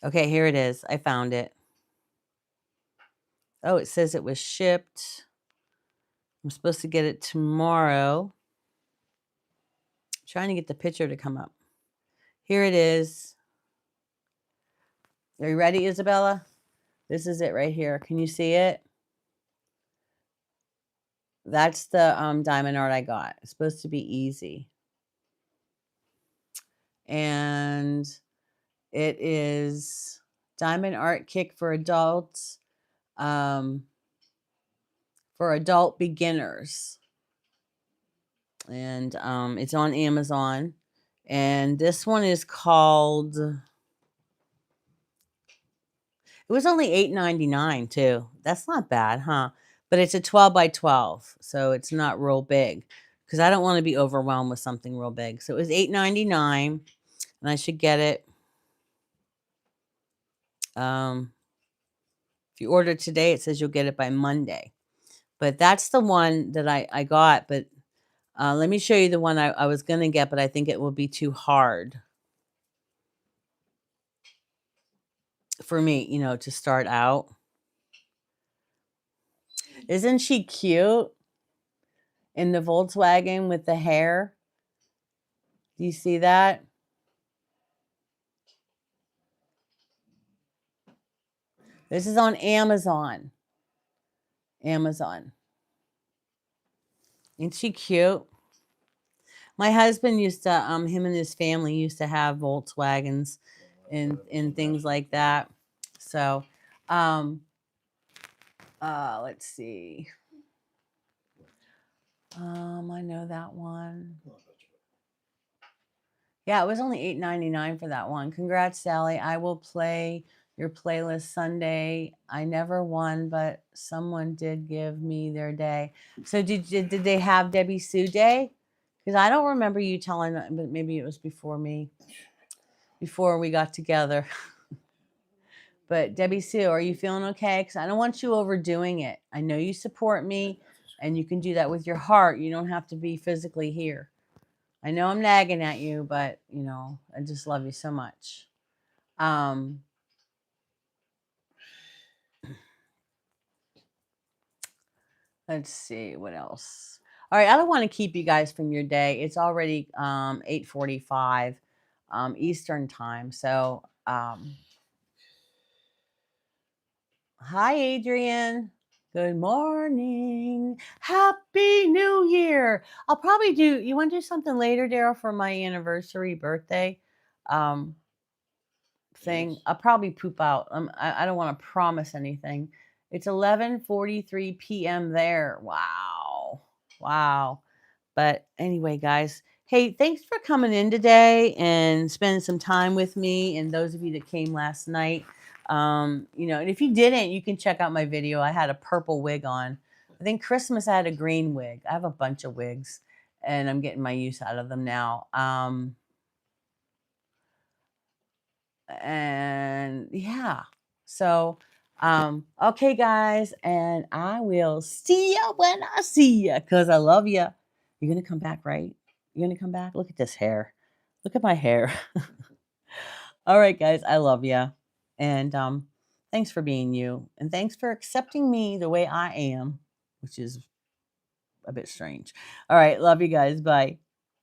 Okay, here it is. I found it. Oh, it says it was shipped. I'm supposed to get it tomorrow. I'm trying to get the picture to come up. Here it is. Are you ready, Isabella? This is it right here. Can you see it? That's the diamond art I got. It's supposed to be easy. And it is diamond art kick for adults, for adult beginners. And it's on Amazon. And this one is called, it was only $8.99 too. That's not bad, huh? But it's a 12 by 12, so it's not real big, because I don't want to be overwhelmed with something real big. So it was $8.99, and I should get it. If you order today, it says you'll get it by Monday. But that's the one that I got. But let me show you the one I was going to get, but I think it will be too hard. for me, to start out. Isn't she cute in the Volkswagen with the hair? Do you see that? This is on Amazon. Amazon. Isn't she cute? My husband used to, him and his family used to have Volkswagens and things like that. So, let's see. I know that one. Yeah, it was only $8.99 for that one. Congrats, Sally. I will play your playlist Sunday. I never won, but someone did give me their day. So did they have Debbie Sue Day? Because I don't remember you telling, but maybe it was before me, before we got together. But Debbie Sue, are you feeling okay? Because I don't want you overdoing it. I know you support me, and you can do that with your heart. You don't have to be physically here. I know I'm nagging at you, but I just love you so much. Let's see what else. All right, I don't want to keep you guys from your day. It's already 8:45 Eastern time. So, hi, Adrian. Good morning. Happy New Year. I'll probably do. You want to do something later, Daryl, for my anniversary birthday thing? Yes. I'll probably poop out. I don't want to promise anything. It's 11:43 p.m. there. Wow. But anyway, guys, hey, thanks for coming in today and spending some time with me. And those of you that came last night, and if you didn't, you can check out my video. I had a purple wig on. I think Christmas I had a green wig. I have a bunch of wigs, and I'm getting my use out of them now. And yeah, so okay, guys, and I will see you when I see you, because I love you. You're gonna come back, right? You're gonna come back. Look at this hair. Look at my hair. All right, guys, I love you, and thanks for being you, and thanks for accepting me the way I am, which is a bit strange. All right, love you guys. Bye.